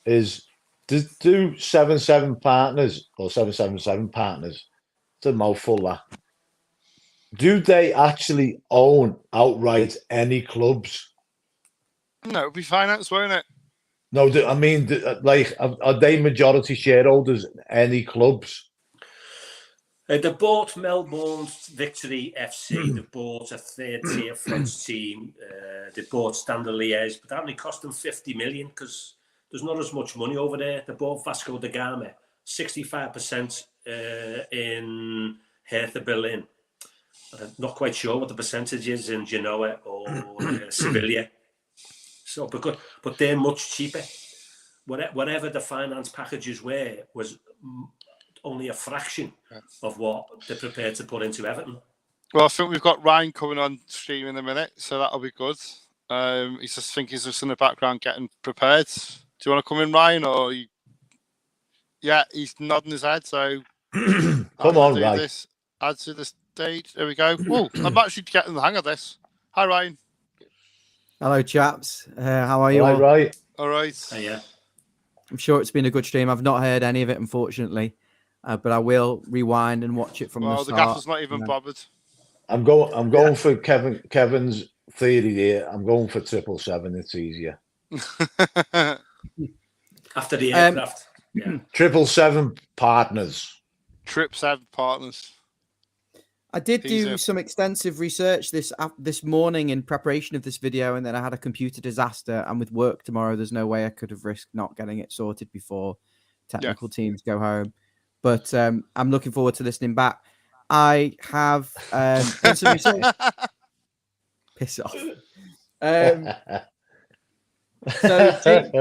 Is do 77 partners or 777 partners? It's a mouthful that. Do they actually own outright any clubs? No, it'll be financed, won't it? No, I mean, like, are they majority shareholders in any clubs? They bought Melbourne's Victory FC. They bought a third-tier French team. They bought Standard Liège, but that only cost them 50 million because there's not as much money over there. They bought Vasco da Gama, 65% in Hertha Berlin. I'm not quite sure what the percentage is in Genoa or Sevilla. So, but they're much cheaper. Whatever the finance packages were was only a fraction of what they're prepared to put into Everton. Well, I think we've got Ryan coming on stream in a minute, so that'll be good. He's just in the background getting prepared. Do you want to come in, Ryan, or you... Yeah, he's nodding his head. So come on, Ryan. This. Add to the stage. There we go. Oh, I'm actually getting the hang of this. Hi, Ryan. Hello, chaps. How are you? All right. All right. Yeah. I'm sure it's been a good stream. I've not heard any of it, unfortunately, but I will rewind and watch it from the start. Well, the gaffer's not even bothered. I'm going for Kevin's theory here. I'm going for 777. It's easier. After the aircraft. 777 partners. 777 partners. I did do some extensive research this morning in preparation of this video, and then I had a computer disaster. And with work tomorrow, there's no way I could have risked not getting it sorted before technical teams go home. But I'm looking forward to listening back. I have done some research. Piss off. So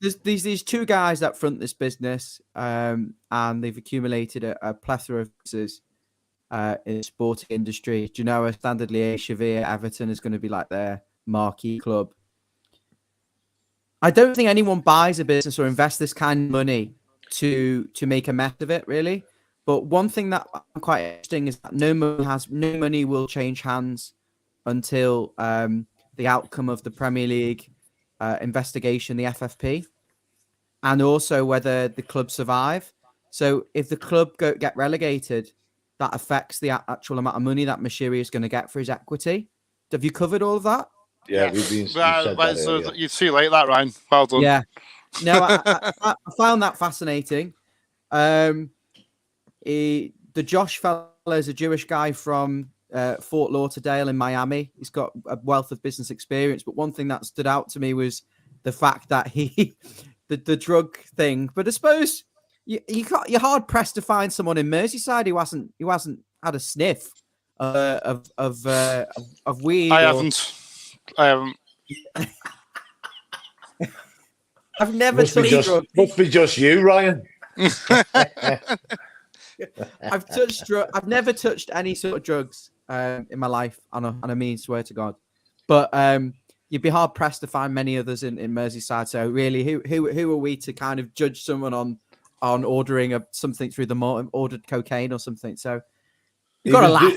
there's these two guys that front this business, and they've accumulated a plethora of businesses in the sporting industry. Genoa, Standard Liège, Sevilla, Everton is going to be like their marquee club. I don't think anyone buys a business or invests this kind of money to make a mess of it, really. But one thing that I'm quite interesting is that no money will change hands until the outcome of the Premier League investigation, the FFP, and also whether the club survive. So if the club get relegated, that affects the actual amount of money that Moshiri is going to get for his equity. Have you covered all of that? Yeah, we've been. You see late that, Ryan. Well done. Yeah. No, I found that fascinating. The Josh fella is a Jewish guy from Fort Lauderdale in Miami. He's got a wealth of business experience. But one thing that stood out to me was the fact that the drug thing. But I suppose you're hard pressed to find someone in Merseyside who hasn't had a sniff of weed. I haven't. I've never touched drugs. Must be just you, Ryan. I've never touched any sort of drugs in my life, and I mean, swear to God. But you'd be hard pressed to find many others in Merseyside. So really, who are we to kind of judge someone on ordering something through the mall, ordered cocaine or something? So you got to laugh.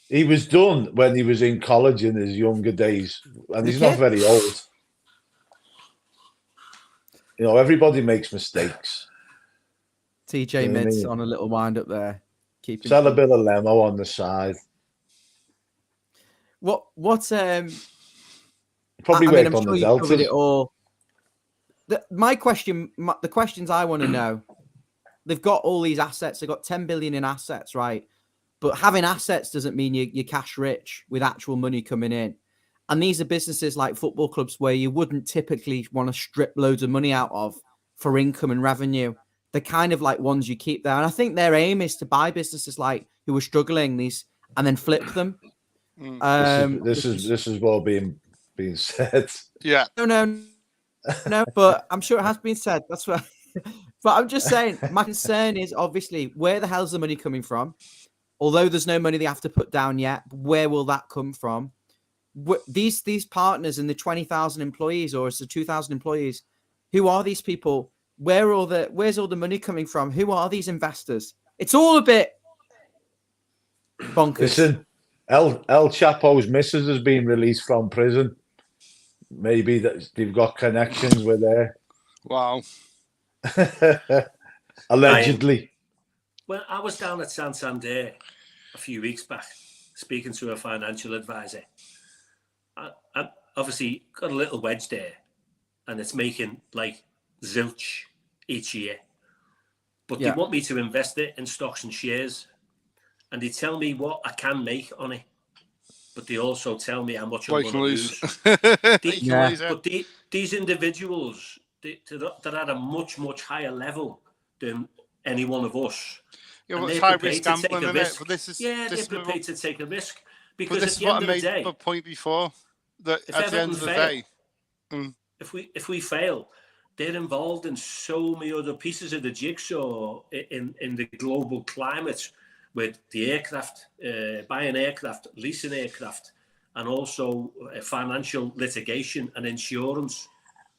He was done when he was in college in his younger days, and he's not very old. You know, everybody makes mistakes. TJ Mids on a little wind up there. Sell a bit of lemo on the side. What probably I'm sure you covered it all. The questions I want to know, they've got all these assets. They've got 10 billion in assets, right? But having assets doesn't mean you're cash rich with actual money coming in. And these are businesses like football clubs where you wouldn't typically want to strip loads of money out of for income and revenue. They're kind of like ones you keep there. And I think their aim is to buy businesses like who are struggling and then flip them. This is what being said. Yeah. No, but I'm sure it has been said. That's what. But I'm just saying, my concern is obviously where the hell's the money coming from? Although there's no money they have to put down yet, where will that come from? These partners and the 20,000 employees, or it's the 2,000 employees, who are these people? Where's all the money coming from? Who are these investors? It's all a bit bonkers. Listen, El Chapo's missus has been released from prison. Maybe that they've got connections with her. Wow. Allegedly. Well, I was down at Santander a few weeks back speaking to a financial advisor. I obviously got a little wedge there, and it's making like zilch each year. But they want me to invest it in stocks and shares, and they tell me what I can make on it. But they also tell me how much I'm going to lose. But these individuals, they're at a much, much higher level than any one of us. Yeah, well, it's high risk gambling, isn't it? But they're prepared to take a risk. Because this at is the what end I of the made day, a point before. That at the end of the day, if we fail, they're involved in so many other pieces of the jigsaw in the global climate, with the aircraft, buying aircraft, leasing aircraft, and also financial litigation and insurance.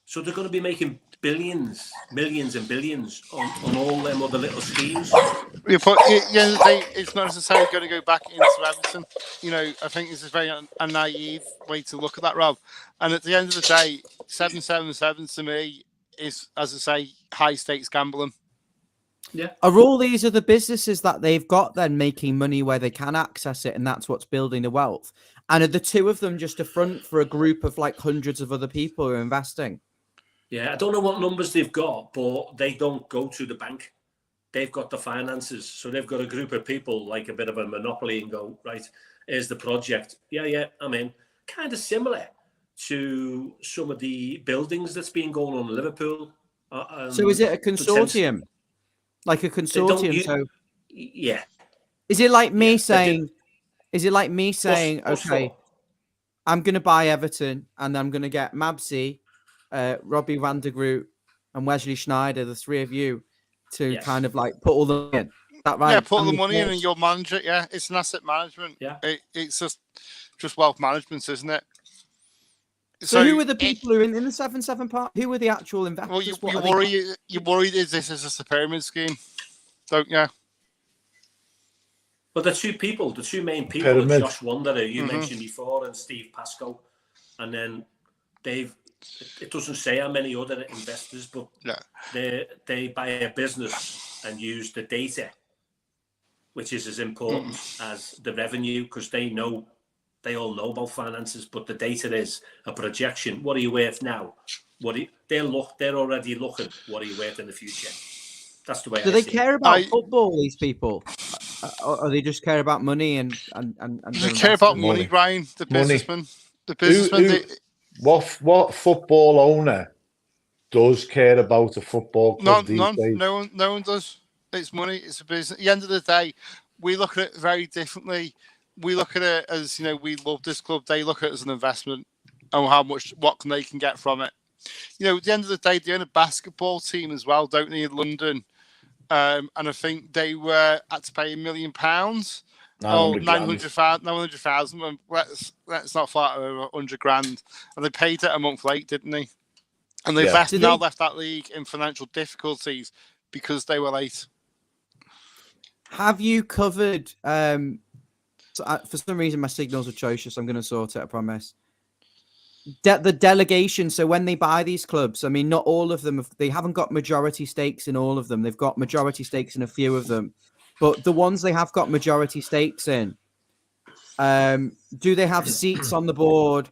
So they're going to be making billions, millions and billions on all them other little schemes. Yeah, but at the end of the day, it's not necessarily going to go back into Everton. You know, I think this is very a naive way to look at that, Rob. And at the end of the day, 777 to me is, as I say, high stakes gambling. Yeah. Are all these other businesses that they've got then making money where they can access it, and that's what's building the wealth? And are the two of them just a front for a group of like hundreds of other people who are investing? Yeah, I don't know what numbers they've got, but they don't go to the bank. They've got the finances. So they've got a group of people like a bit of a monopoly and go, right, here's the project. Yeah, I'm in. Kind of similar to some of the buildings that's been going on in Liverpool. So is it a consortium? Like a consortium? Yeah. Is it like me saying, okay, I'm going to buy Everton and I'm going to get Mabsy, Robbie van der Groot and Wesley Sneijder, the three of you, to kind of like put all the money in. Is that right? Yeah, put all the money in and you'll manage it. Yeah, it's an asset management. Yeah, it's just wealth management, isn't it? So who are the people who are in the 7-7 part? Who are the actual investors? Well, you worried is this is a pyramid scheme, don't you? But the two main people are Josh Wanderer, you mentioned before, and Steve Pascoe. And then it doesn't say how many other investors, but they buy a business and use the data, which is as important as the revenue, because they all know about finances, but the data is a projection. What are you worth now? they're already looking what are you worth in the future. That's the way Do I they see care it. about football? These people, or they just care about money and They care about money, Money. Ryan. The Money. businessman. The businessman. What football owner does care about a football club these None. days? No one does. It's money. It's a business. At the end of the day, we look at it very differently. We look at it as, we love this club. They look at it as an investment and what they can get from it. At the end of the day, they own a basketball team as well, don't they, in London? And I think they were had to pay £1 million. 900,000. Let's not flat over 100 grand. And they paid it a month late, didn't they? And they've left that league in financial difficulties because they were late. Have you covered? For some reason, my signals are atrocious. I'm going to sort it, I promise. The delegation. So when they buy these clubs, I mean, not all of them. They haven't got majority stakes in all of them. They've got majority stakes in a few of them. But the ones they have got majority stakes in, do they have seats on the board?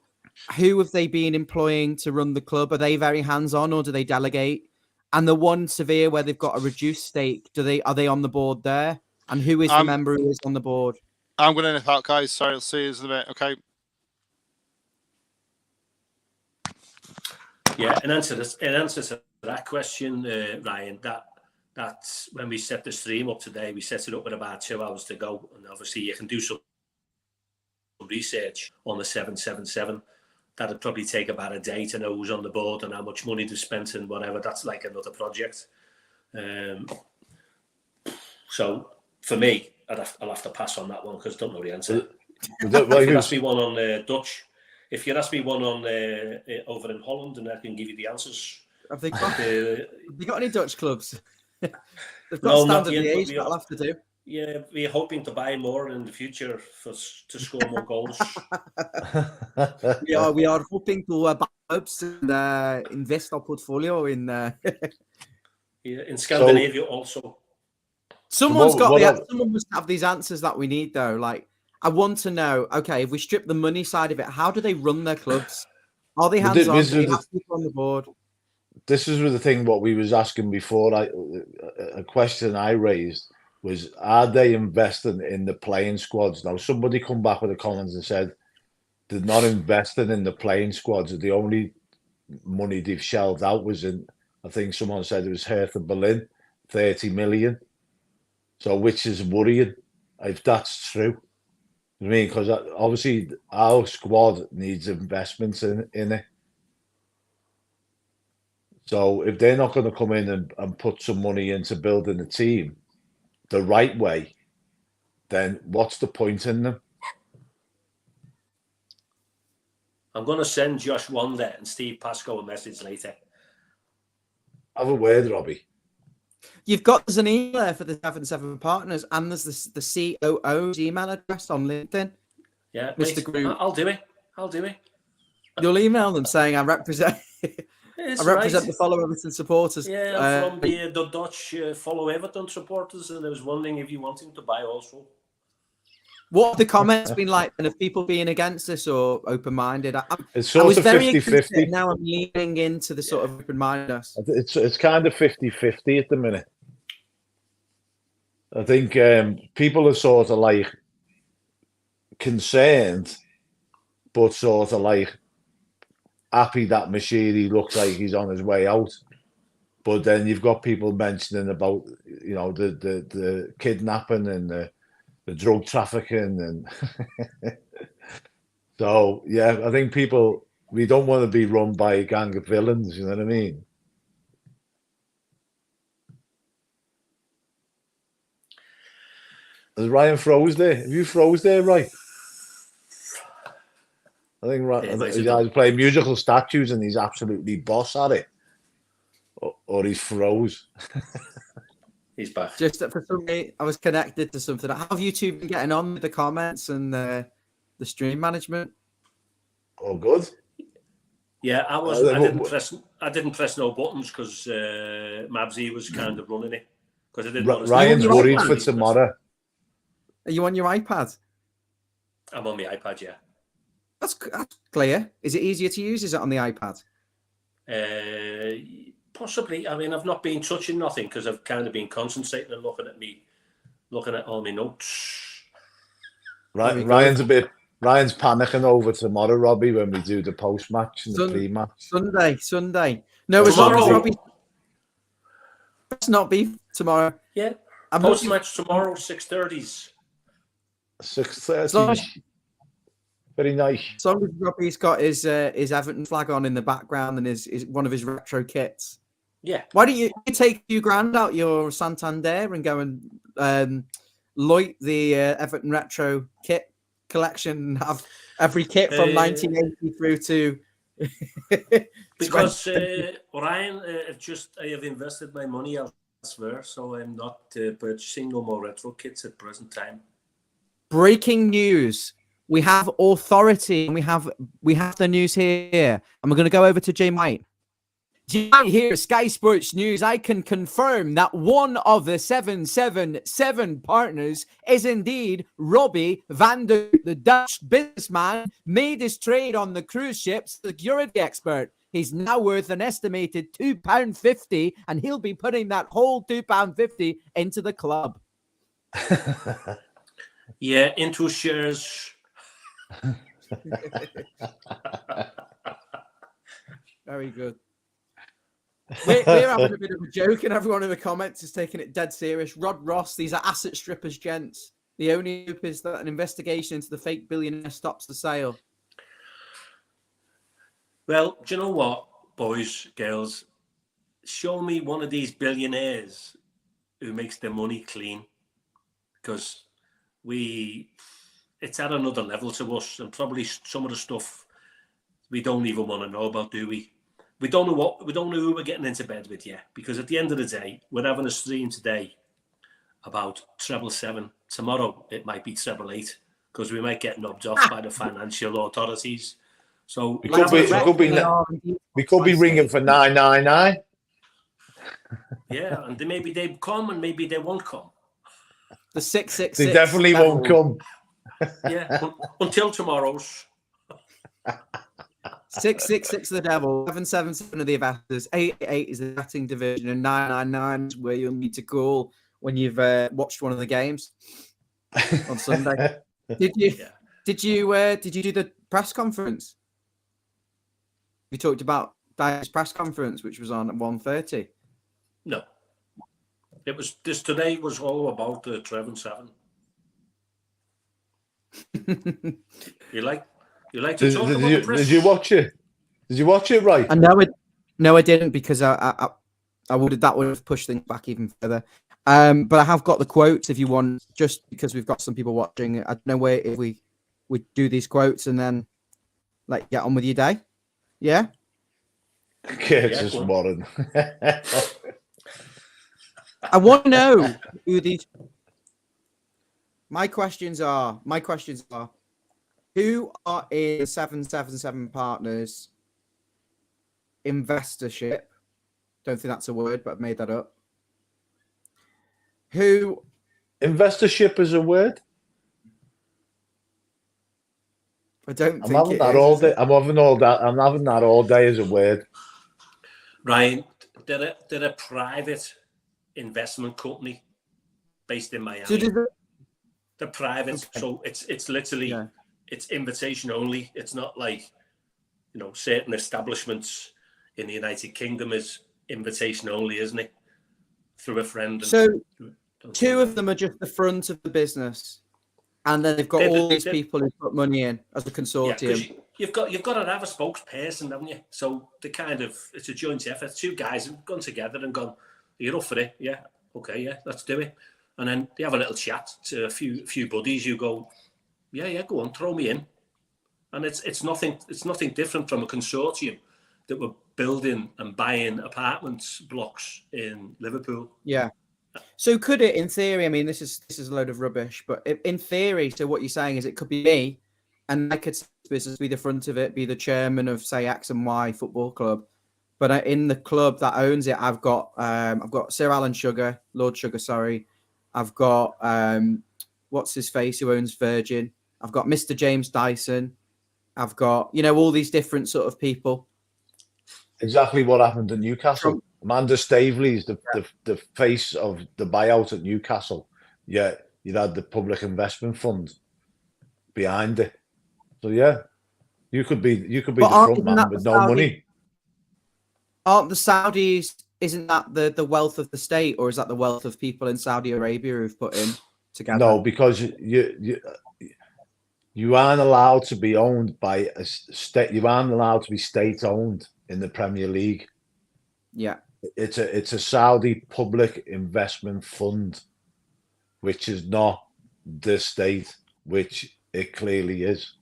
Who have they been employing to run the club? Are they very hands-on, or do they delegate? And the one Severe where they've got a reduced stake, are they on the board there? And who is the member who is on the board? I'm going to nip out, guys. Sorry, I'll see you in a bit. Okay. Yeah, in answer to that question, Ryan, that's when we set the stream up today. We set it up with about 2 hours to go, and obviously you can do some research on the 777. That'd probably take about a day to know who's on the board and how much money they've spent and whatever. That's like another project. So for me, I'll have to pass on that one because I don't know the answer. If you ask me one on Dutch, if you ask me one on over in Holland, and I can give you the answers. Have they got any Dutch clubs? They've got standard liaison. That'll have to do. Yeah, we're hoping to buy more in the future to score more goals. we are hoping to buy clubs and invest our portfolio in. In Scandinavia also. Someone must have these answers that we need, though. Like, I want to know. Okay, if we strip the money side of it, how do they run their clubs? Are they hands-on? Do they have people on the board? This is the thing. What we was asking before. A question I raised was, are they investing in the playing squads? Now, somebody come back with a comment and said they're not investing in the playing squads. The only money they've shelled out was in, I think someone said it was Hertha Berlin, 30 million. So, which is worrying if that's true. I mean, because obviously our squad needs investments in it. So if they're not going to come in and put some money into building a team the right way, then what's the point in them? I'm going to send Josh Wander and Steve Pascoe a message later. Have a word, Robbie. There's an email there for the 7 partners, and there's the COO's email address on LinkedIn. Yeah, Mr. Groot. I'll do it. You'll email them saying I represent. I represent the Follow Everton supporters. Yeah, I'm from the Dutch Follow Everton supporters, and I was wondering if you want him to buy also. What have the comments been like? And have people being against this or open-minded? It's sort of 50-50. Now I'm leaning into the sort of open-mindedness. It's kind of 50-50 at the minute. I think people are sort of like concerned, but sort of like happy that Moshiri looks like he's on his way out. But then you've got people mentioning about, the kidnapping and the drug trafficking, and so yeah, I think we don't want to be run by a gang of villains. You know what I mean? Is Ryan froze there? Have you froze there, right? I think he's either playing musical statues and he's absolutely boss at it, or he's froze. He's back. Just for some reason, I was connected to something. How have you two been getting on with the comments and the stream management? Oh, good. Yeah, I didn't press no buttons because Mabsy was kind of running it. Because I didn't. Ryan's worried for tomorrow. Are you on your iPad? I'm on my iPad, yeah. That's clear. Is it easier to use? Is it on the iPad? Possibly. I mean, I've not been touching nothing because I've kind of been concentrating and looking at all my notes. Right, Ryan's panicking over tomorrow, Robbie, when we do the post-match and the pre-match. Sunday. No, as long as Robbie. Let's not be tomorrow. Yeah. Post-match tomorrow, 6:30. 6:30. Very nice. As long as Robbie's got his Everton flag on in the background and his one of his retro kits. Yeah. Why don't you take a few grand out your Santander and go and light the Everton retro kit collection and have every kit from 1980 through to because Ryan, I have invested my money elsewhere, so I'm not purchasing no more retro kits at present time. Breaking news. We have authority and we have the news here. And we're going to go over to Jay White. Jay White here, Sky Sports News. I can confirm that one of the 777 partners is indeed Robbie van der, the Dutch businessman, made his trade on the cruise ship security expert. He's now worth an estimated £2.50, and he'll be putting that whole £2.50 into the club. Yeah, into shares. Very good. We're having a bit of a joke, and everyone in the comments is taking it dead serious. Rod Ross, these are asset strippers, gents. The only hope is that an investigation into the fake billionaire stops the sale. Well, do you know what, boys, girls? Show me one of these billionaires who makes their money clean, because it's at another level to us, and probably some of the stuff we don't even want to know about, do we? We don't know who we're getting into bed with yet, because at the end of the day, we're having a stream today about 777. Tomorrow it might be 788, because we might get knobbed off by the financial authorities. So we could be ringing for 999. Yeah, and maybe they come and maybe they won't come. The 666. They definitely won't come. Yeah, until tomorrow's. 666 the devil, 777 of the investors, 888 is the betting division, and 999 is where you'll need to call when you've watched one of the games on Sunday. Did you do the press conference? You talked about Dyer's press conference, which was on at 1:30. No, it was this today was all about the Trevor 7. You like to talk about the press? Did you watch it? Did you watch it, right? No, I didn't, because I would have pushed things back even further. But I have got the quotes if you want, just because we've got some people watching. I don't know if we do these quotes and then get on with your day. Yeah. Curtis Warren. I want to know who these. My questions are. Who are in 777 partners investorship? Don't think that's a word, but I've made that up. Who investorship is a word? I don't think I'm having that all day. I'm having that all day as a word. Ryan, they're a private investment company based in Miami. So they're private, okay. So it's literally it's invitation only. It's not like certain establishments in the United Kingdom is invitation only, isn't it? Through a friend. So two of them are just the front of the business, and then they've got all these people who put money in as a consortium. Yeah, you've got to have a spokesperson, haven't you? So it's a joint effort. Two guys have gone together and gone, "You're up for it? Yeah, okay, yeah, let's do it." And then they have a little chat to a few buddies. You go, yeah, go on, throw me in. And it's nothing different from a consortium that were building and buying apartments blocks in Liverpool. Yeah. So could it, in theory, I mean, this is a load of rubbish, but in theory, so what you're saying is it could be me, and I could business be the front of it, be the chairman of, say, X and Y football club, but in the club that owns it, I've got Sir Alan Sugar, Lord Sugar, sorry. I've got what's his face who owns Virgin. I've got Mr. James Dyson. I've got all these different sort of people. exactly what happened at Newcastle. Trump. Amanda Staveley's the face of the buyout at Newcastle. Yeah, you had the public investment fund behind it. So yeah, you could be the front man with no money. Aren't the Saudis? Isn't that the wealth of the state, or is that the wealth of people in Saudi Arabia who've put in together? No, because you aren't allowed to be owned by a state. You aren't allowed to be state owned in the Premier League. Yeah, it's a Saudi public investment fund, which is not the state, which it clearly is,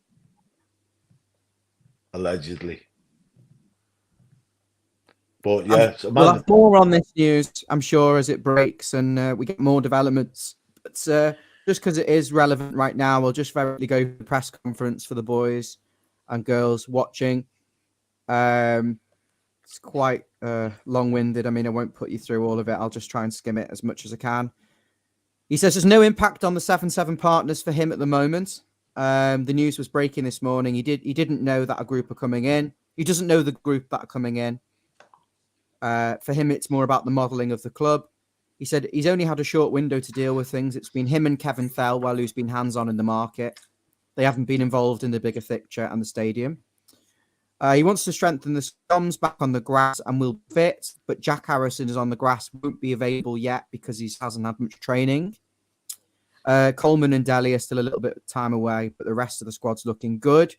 allegedly. But yeah, we'll have more on this news, I'm sure, as it breaks and we get more developments. But just because it is relevant right now, we'll just very go to the press conference for the boys and girls watching. It's quite long-winded. I mean, I won't put you through all of it. I'll just try and skim it as much as I can. He says there's no impact on the 7-7 partners for him at the moment. The news was breaking this morning. He didn't know that a group are coming in. He doesn't know the group that are coming in. For him, it's more about the modelling of the club. He said he's only had a short window to deal with things. It's been him and Kevin Thelwell who's been hands-on in the market. They haven't been involved in the bigger picture and the stadium. He wants to strengthen the scums back on the grass and will fit, but Jack Harrison is on the grass, won't be available yet because he hasn't had much training. Coleman and Dele are still a little bit of time away, but the rest of the squad's looking good.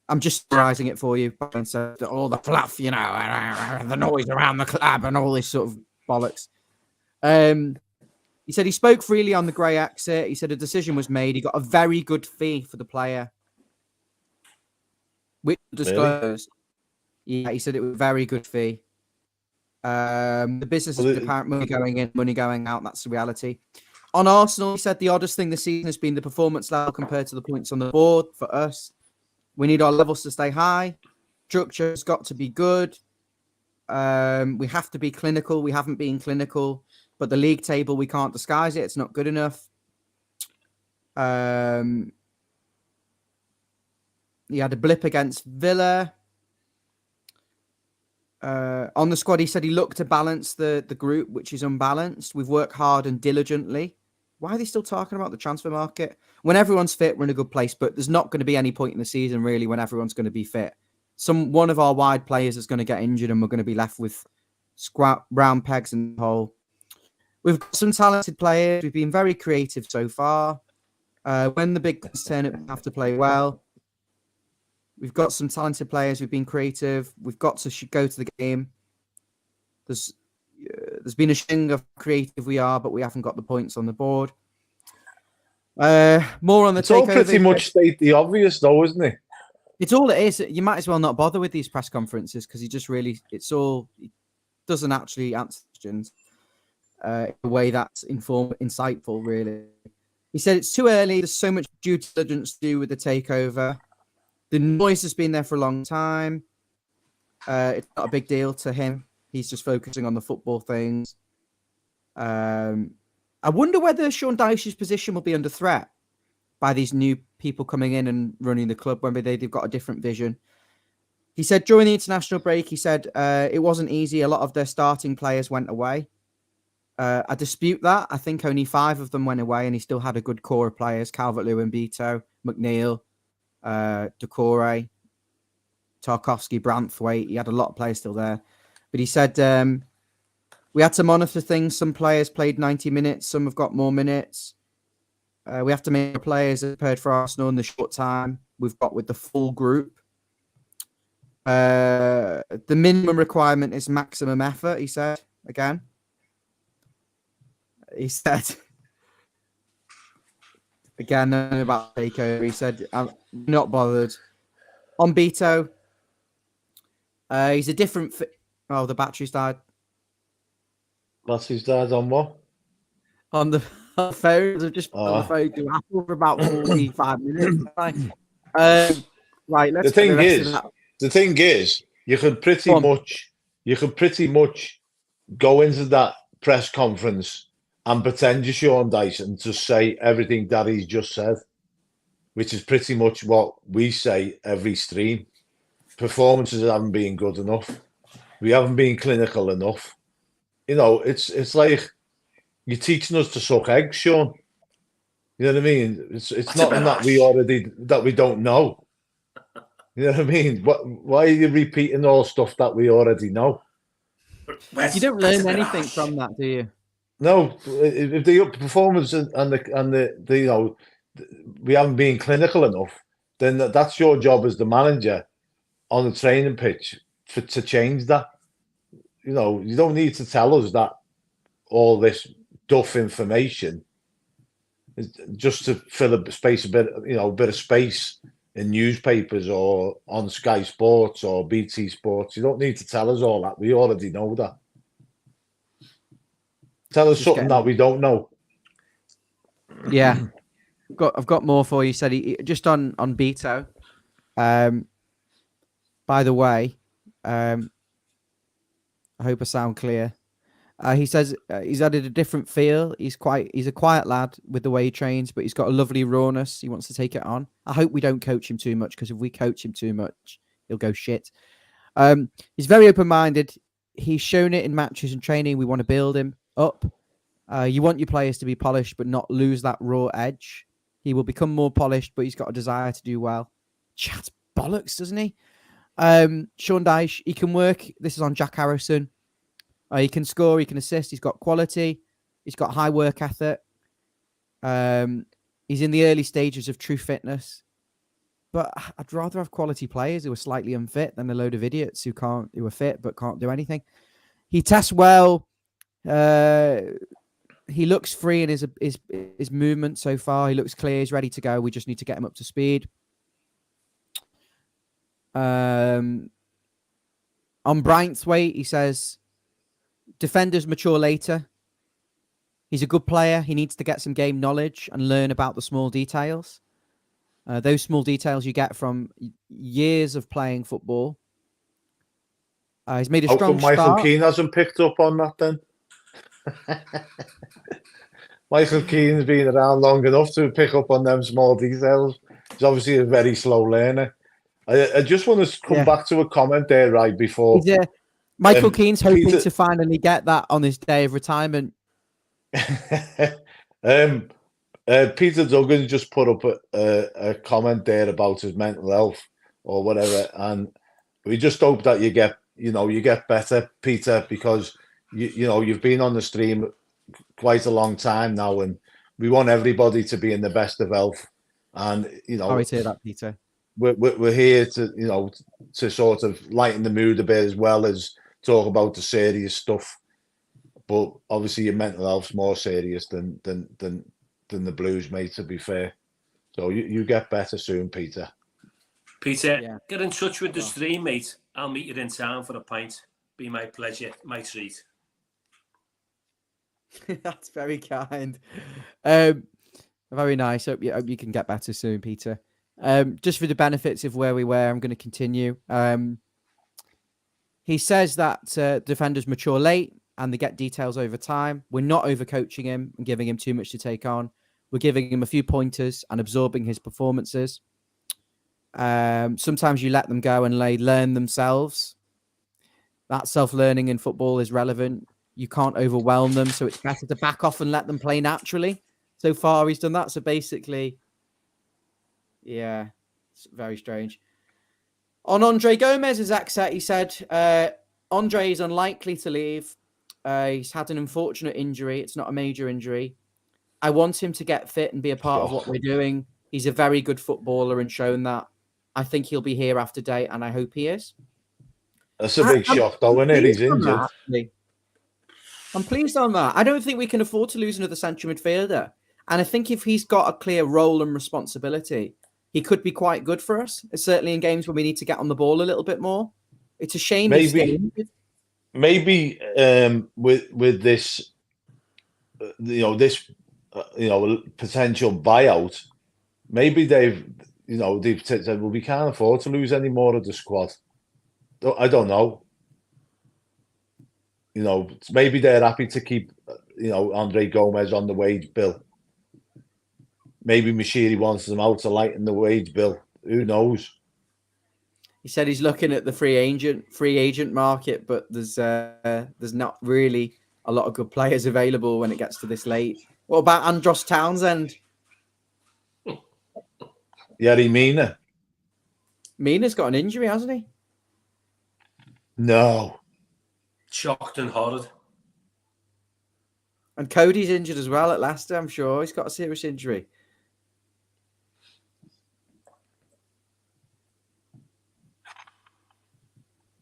I'm just summarising it for you. So all the fluff, you know, the noise around the club and all this sort of bollocks. He said he spoke freely on the Gray exit. He said a decision was made. He got a very good fee for the player. Which disclosed. Really? Yeah, he said it was a very good fee. The business is apparent money going in, money going out. That's the reality. On Arsenal, he said the oddest thing this season has been the performance level compared to the points on the board for us. We need our levels to stay high. Structure's got to be good. We have to be clinical. We haven't been clinical, but the league table, we can't disguise it. It's not good enough. He had a blip against Villa. On the squad, he said he looked to balance the group, which is unbalanced. We've worked hard and diligently. Why are they still talking about the transfer market? When everyone's fit, we're in a good place, but there's not going to be any point in the season, really, when everyone's going to be fit. One of our wide players is going to get injured and we're going to be left with round pegs in the hole. We've got some talented players. We've been very creative so far. When the big guns turn up, we have to play well. We've got some talented players. We've been creative. We've got to go to the game. There's been a shing of how creative we are, but we haven't got the points on the board. More on the takeover. It's all pretty much state the obvious, though, isn't it? It's all it is. You might as well not bother with these press conferences because he doesn't actually answer questions in a way that's insightful, really. He said it's too early. There's so much due diligence to do with the takeover. The noise has been there for a long time. It's not a big deal to him. He's just focusing on the football things. I wonder whether Sean Dyche's position will be under threat by these new people coming in and running the club, when they've got a different vision. He said during the international break, he said it wasn't easy. A lot of their starting players went away. I dispute that. I think only 5 of them went away and he still had a good core of players: Calvert-Lewin, Beto, McNeil, Decore, Tarkovsky, Branthwaite. He had a lot of players still there. But he said we had to monitor things. Some players played 90 minutes. Some have got more minutes. We have to make players prepared for Arsenal in the short time we've got with the full group. The minimum requirement is maximum effort, he said. Again. He said, again, about takeover. He said, I'm not bothered. On Beto, he's a different... Oh, the battery's died. Battery's died on what? On the phone. I've just put on the phone to Apple for about 45 minutes. Right, let's the thing is, you could pretty much go into that press conference and pretend you're Sean Dyche and just say everything that he's just said, which is pretty much what we say every stream. performances haven't been good enough. We haven't been clinical enough. You know, it's like you're teaching us to suck eggs, Sean. You know what I mean? It's That's nothing that we don't know. You know what I mean? Why are you repeating all stuff that we already know? You don't learn anything from that, do you? No, if the performance and the you know, we haven't been clinical enough, then that's your job as the manager on the training pitch to change that. You know, you don't need to tell us that all this duff information is just to fill a space, a bit of space in newspapers or on Sky Sports or BT Sports. You don't need to tell us all that. We already know that. Tell us something that we don't know. Yeah, I've got more for you. Said he just on Beto. By the way, I hope I sound clear. He says he's added a different feel. He's a quiet lad with the way he trains, but he's got a lovely rawness. He wants to take it on. I hope we don't coach him too much, because if we coach him too much, he'll go shit. He's very open-minded. He's shown it in matches and training. We want to build him up. You want your players to be polished, but not lose that raw edge. He will become more polished, but he's got a desire to do well. Chats bollocks, doesn't he? Sean Dyche, he can work. This is on Jack Harrison. He can score, he can assist, he's got quality, he's got high work ethic. He's in the early stages of true fitness. But I'd rather have quality players who are slightly unfit than a load of idiots who are fit but can't do anything. He tests well. He looks free in his movement so far. He looks clear, he's ready to go. We just need to get him up to speed. On Braithwaite, he says, defenders mature later. He's a good player. He needs to get some game knowledge and learn about the small details. Those small details you get from years of playing football. He's made a strong start. Michael Keane hasn't picked up on that then? Michael Keane's been around long enough to pick up on them small details. He's obviously a very slow learner. I just want to come back to a comment there right before. Michael Keane's hoping to finally get that on his day of retirement. Peter Duggan just put up a comment there about his mental health or whatever, and we just hope that you get better, Peter, because you've been on the stream quite a long time now, and we want everybody to be in the best of health. And sorry to hear that, Peter. We're here to to sort of lighten the mood a bit as well as talk about the serious stuff. But obviously your mental health's more serious than the Blues, mate, to be fair. So you get better soon, Peter. Peter, get in touch with the stream, mate. I'll meet you in town for a pint. Be my pleasure, my treat. That's very kind. Very nice. Hope you can get better soon, Peter. Just for the benefits of where we were, I'm going to continue. He says that defenders mature late and they get details over time. We're not overcoaching him and giving him too much to take on. We're giving him a few pointers and absorbing his performances. Sometimes you let them go and they learn themselves. That self-learning in football is relevant. You can't overwhelm them, so it's better to back off and let them play naturally. So far, he's done that. So basically, yeah, it's very strange. On Andre Gomez's exit, he said, Andre is unlikely to leave. He's had an unfortunate injury. It's not a major injury. I want him to get fit and be a part of what we're doing. He's a very good footballer and shown that. I think he'll be here after date, and I hope he is. That's a big shock, though, isn't it? He's injured. I'm pleased on that. I don't think we can afford to lose another central midfielder. And I think if he's got a clear role and responsibility, he could be quite good for us. Certainly in games where we need to get on the ball a little bit more. It's a shame. Maybe with this, potential buyout, maybe they've said, well, we can't afford to lose any more of the squad. I don't know. Maybe they're happy to keep, Andre Gomez on the wage bill. Maybe Moshiri wants them out to lighten the wage bill. Who knows? He said he's looking at the free agent market, but there's not really a lot of good players available when it gets to this late. What about Andros Townsend? Yerry Mina. Mina's got an injury, hasn't he? No. Shocked and horrid. And Cody's injured as well at Leicester, I'm sure. He's got a serious injury.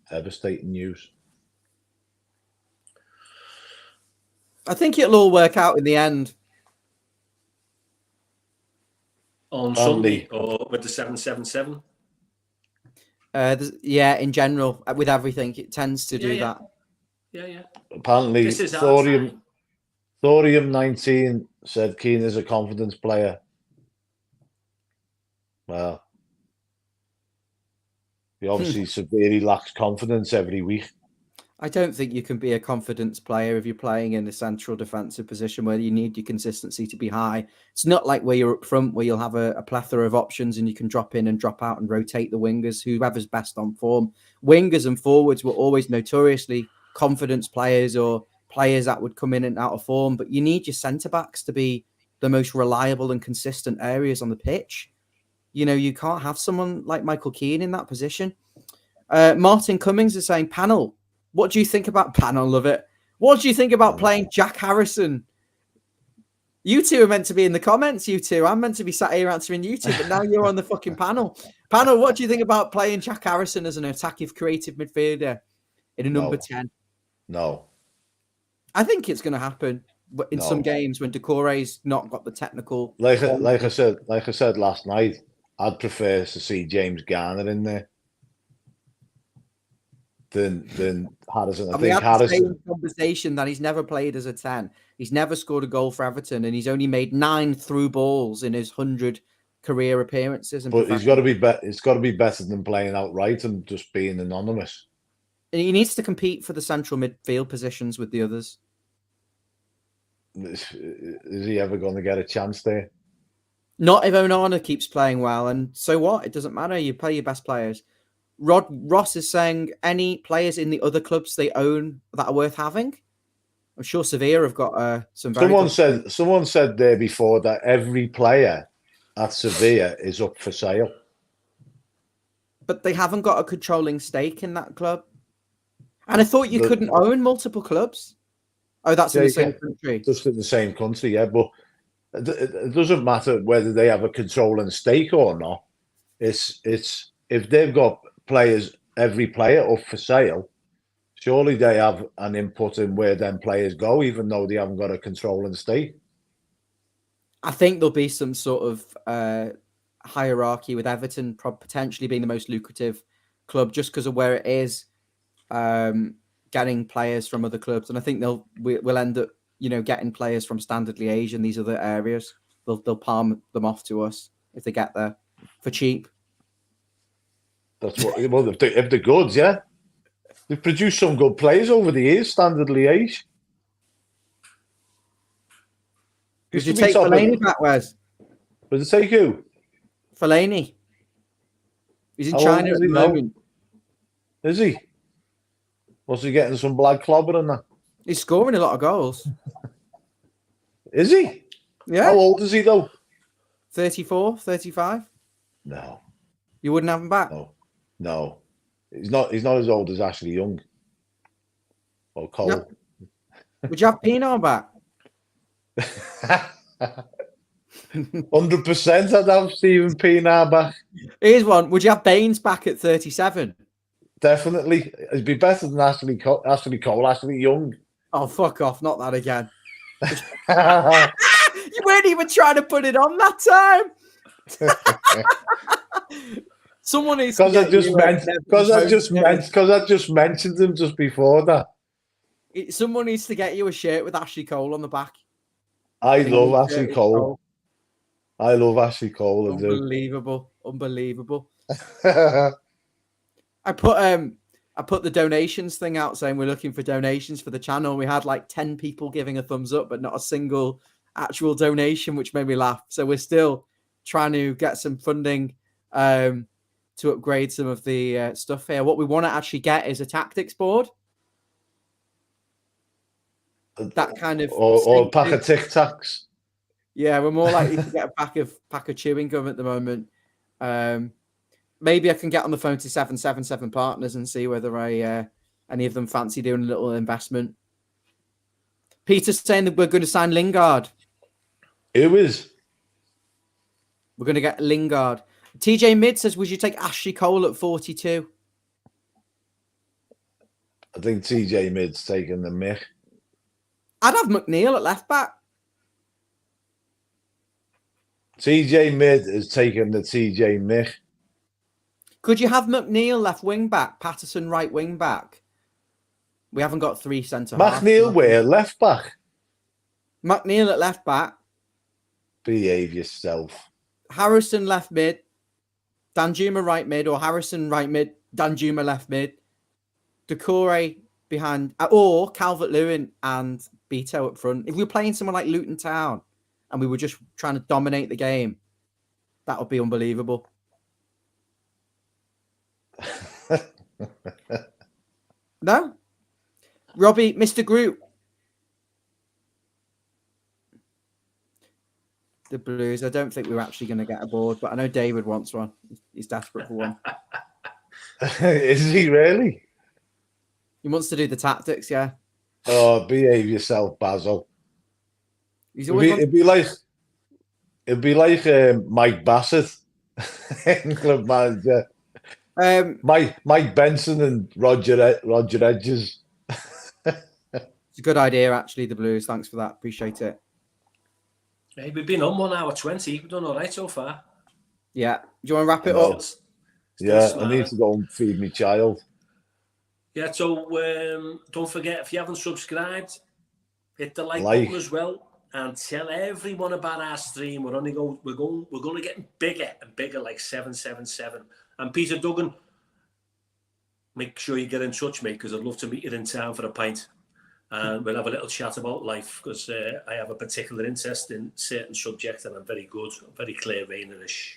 Devastating news. I think it'll all work out in the end. On Sunday or with the 777? Yeah, in general, with everything, it tends to do that. Yeah. Apparently, This is our time. Thorium19 said Keane is a confidence player. Well, he obviously severely lacks confidence every week. I don't think you can be a confidence player if you're playing in a central defensive position where you need your consistency to be high. It's not like where you're up front where you'll have a plethora of options and you can drop in and drop out and rotate the wingers, whoever's best on form. Wingers and forwards were always notoriously confidence players or players that would come in and out of form, but you need your centre-backs to be the most reliable and consistent areas on the pitch. You know, you can't have someone like Michael Keane in that position. Martin Cummings is saying, panel, what do you think about panel? Love it. What do you think about playing Jack Harrison? You two are meant to be in the comments, you two. I'm meant to be sat here answering you two, but now you're on the fucking panel. Panel, what do you think about playing Jack Harrison as an attacking creative midfielder in a number 10? No. I think it's going to happen in some games when Decore's not got the technical. Like I said last night, I'd prefer to see James Garner in there than Harrison. I think Harrison. Conversation that he's never played as a 10. He's never scored a goal for Everton, and he's only made 9 through balls in his 100 career appearances. But he's got to be better. It's got to be better than playing outright and just being anonymous. And he needs to compete for the central midfield positions with the others. Is he ever going to get a chance there? Not if Onana keeps playing well, and so what? It doesn't matter. You play your best players. Ross is saying any players in the other clubs they own that are worth having. I'm sure Sevilla have got some. Someone said there before that every player at Sevilla is up for sale, but they haven't got a controlling stake in that club. And I thought you couldn't own multiple clubs. Oh, that's in the same country. Just in the same country, yeah. But it doesn't matter whether they have a controlling stake or not. It's if they've got every player up for sale, surely they have an input in where them players go, even though they haven't got a controlling stake. I think there'll be some sort of hierarchy with Everton potentially being the most lucrative club just because of where it is, getting players from other clubs, and I think we'll end up, getting players from Standard Liège and these other areas. They'll palm them off to us if they get there for cheap. That's what. Well, if they're good, yeah, they've produced some good players over the years. Standard Liège. Did you take Fellaini back, Wes? Did it take who? Fellaini. He's in China at the moment. Is he? Was he getting some blood clobber and that? He's scoring a lot of goals. Is he? Yeah. How old is he though? 34, 35? No. You wouldn't have him back? No. He's not as old as Ashley Young. Or Cole. No. Would you have Pino back? 100% I'd have Stephen Pienaar back. Here's one. Would you have Baines back at 37? Definitely. It'd be better than Ashley Cole, Ashley Young. Oh, fuck off. Not that again. You weren't even trying to put it on that time. Someone needs to because I just mentioned him just before that. Someone needs to get you a shirt with Ashley Cole on the back. I love Ashley Cole. I love Ashley Cole. Unbelievable. I put the donations thing out saying we're looking for donations for the channel. We had like 10 people giving a thumbs up, but not a single actual donation, which made me laugh. So we're still trying to get some funding to to upgrade some of the stuff here. What we want to actually get is a tactics board. That kind of or a pack of Tic Tacs. Yeah, we're more likely to get a pack of chewing gum at the moment. Maybe I can get on the phone to 777 Partners and see whether any of them fancy doing a little investment. Peter's saying that we're going to sign Lingard. Who is? We're going to get Lingard. TJ Mid says, would you take Ashley Cole at 42? I think TJ Mid's taking the mick. I'd have McNeil at left back. TJ Mid is taking the TJ mick. Could you have McNeil left wing back, Patterson right wing back? We haven't got 3 centre halves. McNeil where? Left back? McNeil at left back. Behave yourself. Harrison left mid. Danjuma right mid, or Harrison right mid, Danjuma left mid. Decore behind, or Calvert-Lewin and Beto up front. If we were playing someone like Luton Town and we were just trying to dominate the game, that would be unbelievable. No? Robbie, Mr. Groot. The Blues. I don't think we're actually going to get a board, but I know David wants one. He's desperate for one. Is he really? He wants to do the tactics, yeah. Oh, behave yourself, Basil. It'd be like Mike Bassett, England manager. Mike Benson and Roger Edges. It's a good idea, actually, the Blues. Thanks for that. Appreciate it. Hey, we've been on 1 hour 20. We've done all right so far. Yeah. Do you want to wrap it up? Yeah, I need to go and feed my child. Yeah, so don't forget, if you haven't subscribed, hit the like button as well, and tell everyone about our stream. We're going to get bigger and bigger, like 777. And Peter Duggan, make sure you get in touch, mate, because I'd love to meet you in town for a pint. And we'll have a little chat about life, because I have a particular interest in certain subjects, and I'm very good, very clear-rainerish.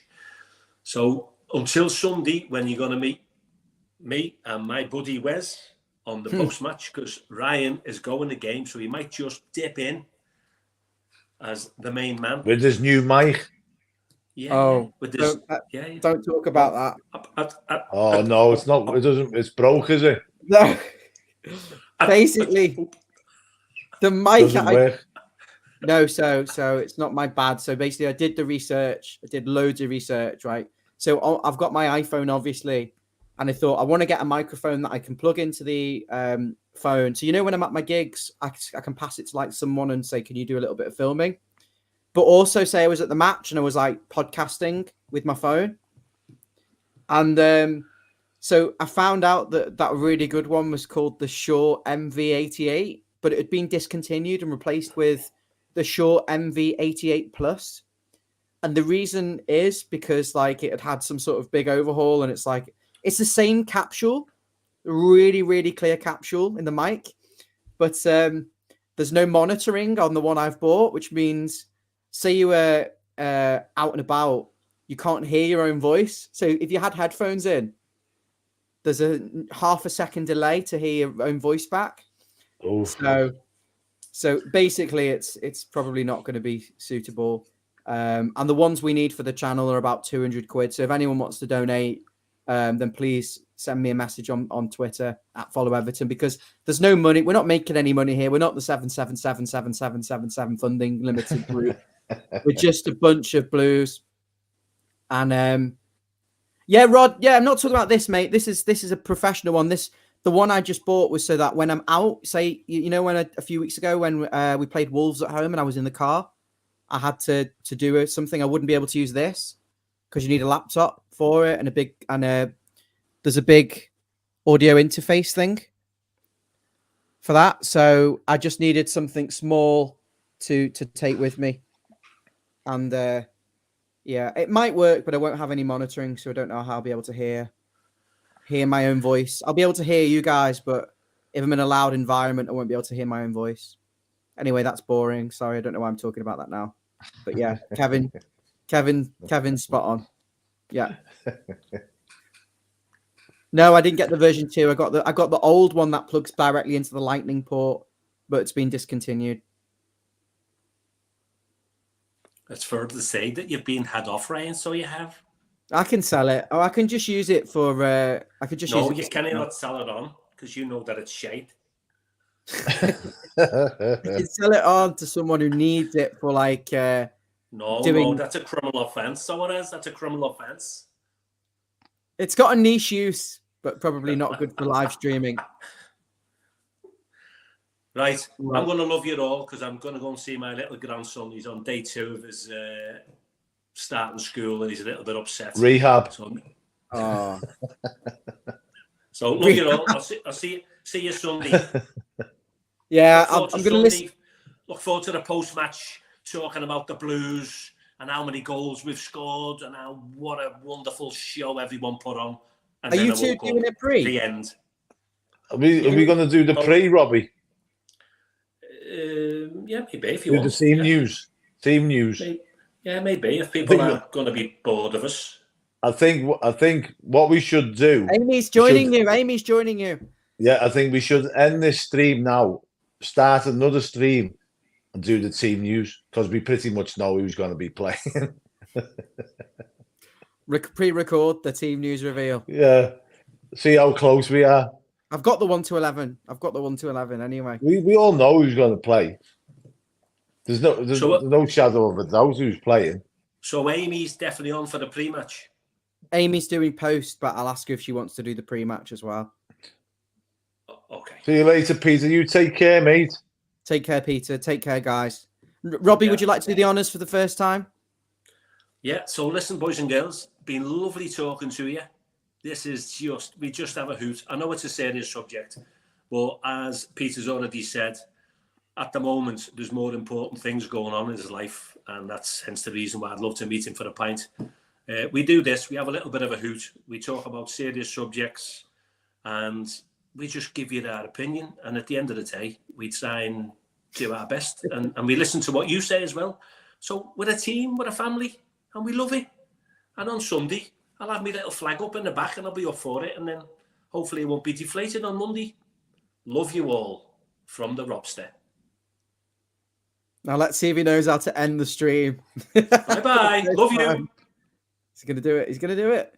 So until Sunday, when you're going to meet me and my buddy Wes on the post-match, because Ryan is going the game, so he might just dip in as the main man. With his new mic. Yeah. Oh, with this, don't talk about that. Oh, no, it's not. It doesn't. It's broke, is it? No. Basically, the mic. No, so it's not my bad. So basically, I did the research. I did loads of research, right? So I've got my iPhone, obviously, and I thought I want to get a microphone that I can plug into the phone. So when I'm at my gigs, I can pass it to like someone and say, "Can you do a little bit of filming?" But also say I was at the match and I was like podcasting with my phone. And so I found out that a really good one was called the Shure MV88, but it had been discontinued and replaced with the Shure MV88 Plus. And the reason is because like it had some sort of big overhaul, and it's the same capsule, really, really clear capsule in the mic, but there's no monitoring on the one I've bought, which means say you were out and about, you can't hear your own voice. So if you had headphones in, there's a half a second delay to hear your own voice back. Oh, so basically it's probably not going to be suitable. And the ones we need for the channel are about 200 quid. So if anyone wants to donate, then please send me a message on Twitter at Follow Everton, because there's no money. We're not making any money here. We're not the 7777777 funding limited group. We're just a bunch of Blues. And yeah, Rod. Yeah, I'm not talking about this, mate. This is a professional one. The one I just bought was so that when I'm out, say when a few weeks ago when we played Wolves at home and I was in the car, I had to do something. I wouldn't be able to use this because you need a laptop for it and there's a big audio interface thing for that. So I just needed something small to take with me. And yeah, it might work, but I won't have any monitoring, so I don't know how I'll be able to hear my own voice. I'll be able to hear you guys, but if I'm in a loud environment, I won't be able to hear my own voice. Anyway, that's boring. Sorry, I don't know why I'm talking about that now. But yeah, Kevin's spot on. Yeah. No, I didn't get the version 2. I got the old one that plugs directly into the lightning port, but it's been discontinued. It's fair to say that you've been had off, Ryan, so you have. I can sell it. Oh, I can just use it for. I could just use No, it. you cannot sell it on because you know that it's shite. I can sell it on to someone who needs it for like. No, that's a criminal offence. So it is. That's a criminal offence. It's got a niche use, but probably not good for live streaming. Right. I'm going to love you all because I'm going to go and see my little grandson. He's on day 2 of his starting school and he's a little bit upset. Rehab. So love you all. I'll see you Sunday. Yeah, I'm going to listen. Look forward to the post-match talking about the Blues and how many goals we've scored and what a wonderful show everyone put on. And are you two doing it pre? The end. Are we going to do the pre, Robbie? Yeah, maybe if you do want. The team news. Team news. Maybe if people are going to be bored of us. I think what we should do. Amy's joining you. Amy's joining you. Yeah, I think we should end this stream now. Start another stream and do the team news because we pretty much know who's going to be playing. Pre-record the team news reveal. Yeah, see how close we are. I've got the 1 to 11. I've got the 1 to 11 anyway. We all know who's going to play. There's no shadow of a doubt who's playing. So Amy's definitely on for the pre-match. Amy's doing post, but I'll ask her if she wants to do the pre-match as well. Okay. See you later, Peter. You take care, mate. Take care, Peter. Take care, guys. Robbie, would you like to do the honours for the first time? Yeah. So listen, boys and girls, been lovely talking to you. This is we just have a hoot. I know it's a serious subject, but as Peter's already said, at the moment, there's more important things going on in his life, and that's hence the reason why I'd love to meet him for a pint. We do this. We have a little bit of a hoot. We talk about serious subjects, and we just give you our opinion. And at the end of the day, we try and do our best, and we listen to what you say as well. So we're a team, we're a family, and we love it. And on Sunday, I'll have my little flag up in the back, and I'll be up for it. And then hopefully it won't be deflated on Monday. Love you all from the Robster. Now let's see if he knows how to end the stream. Bye-bye. Love you. He's going to do it. He's going to do it.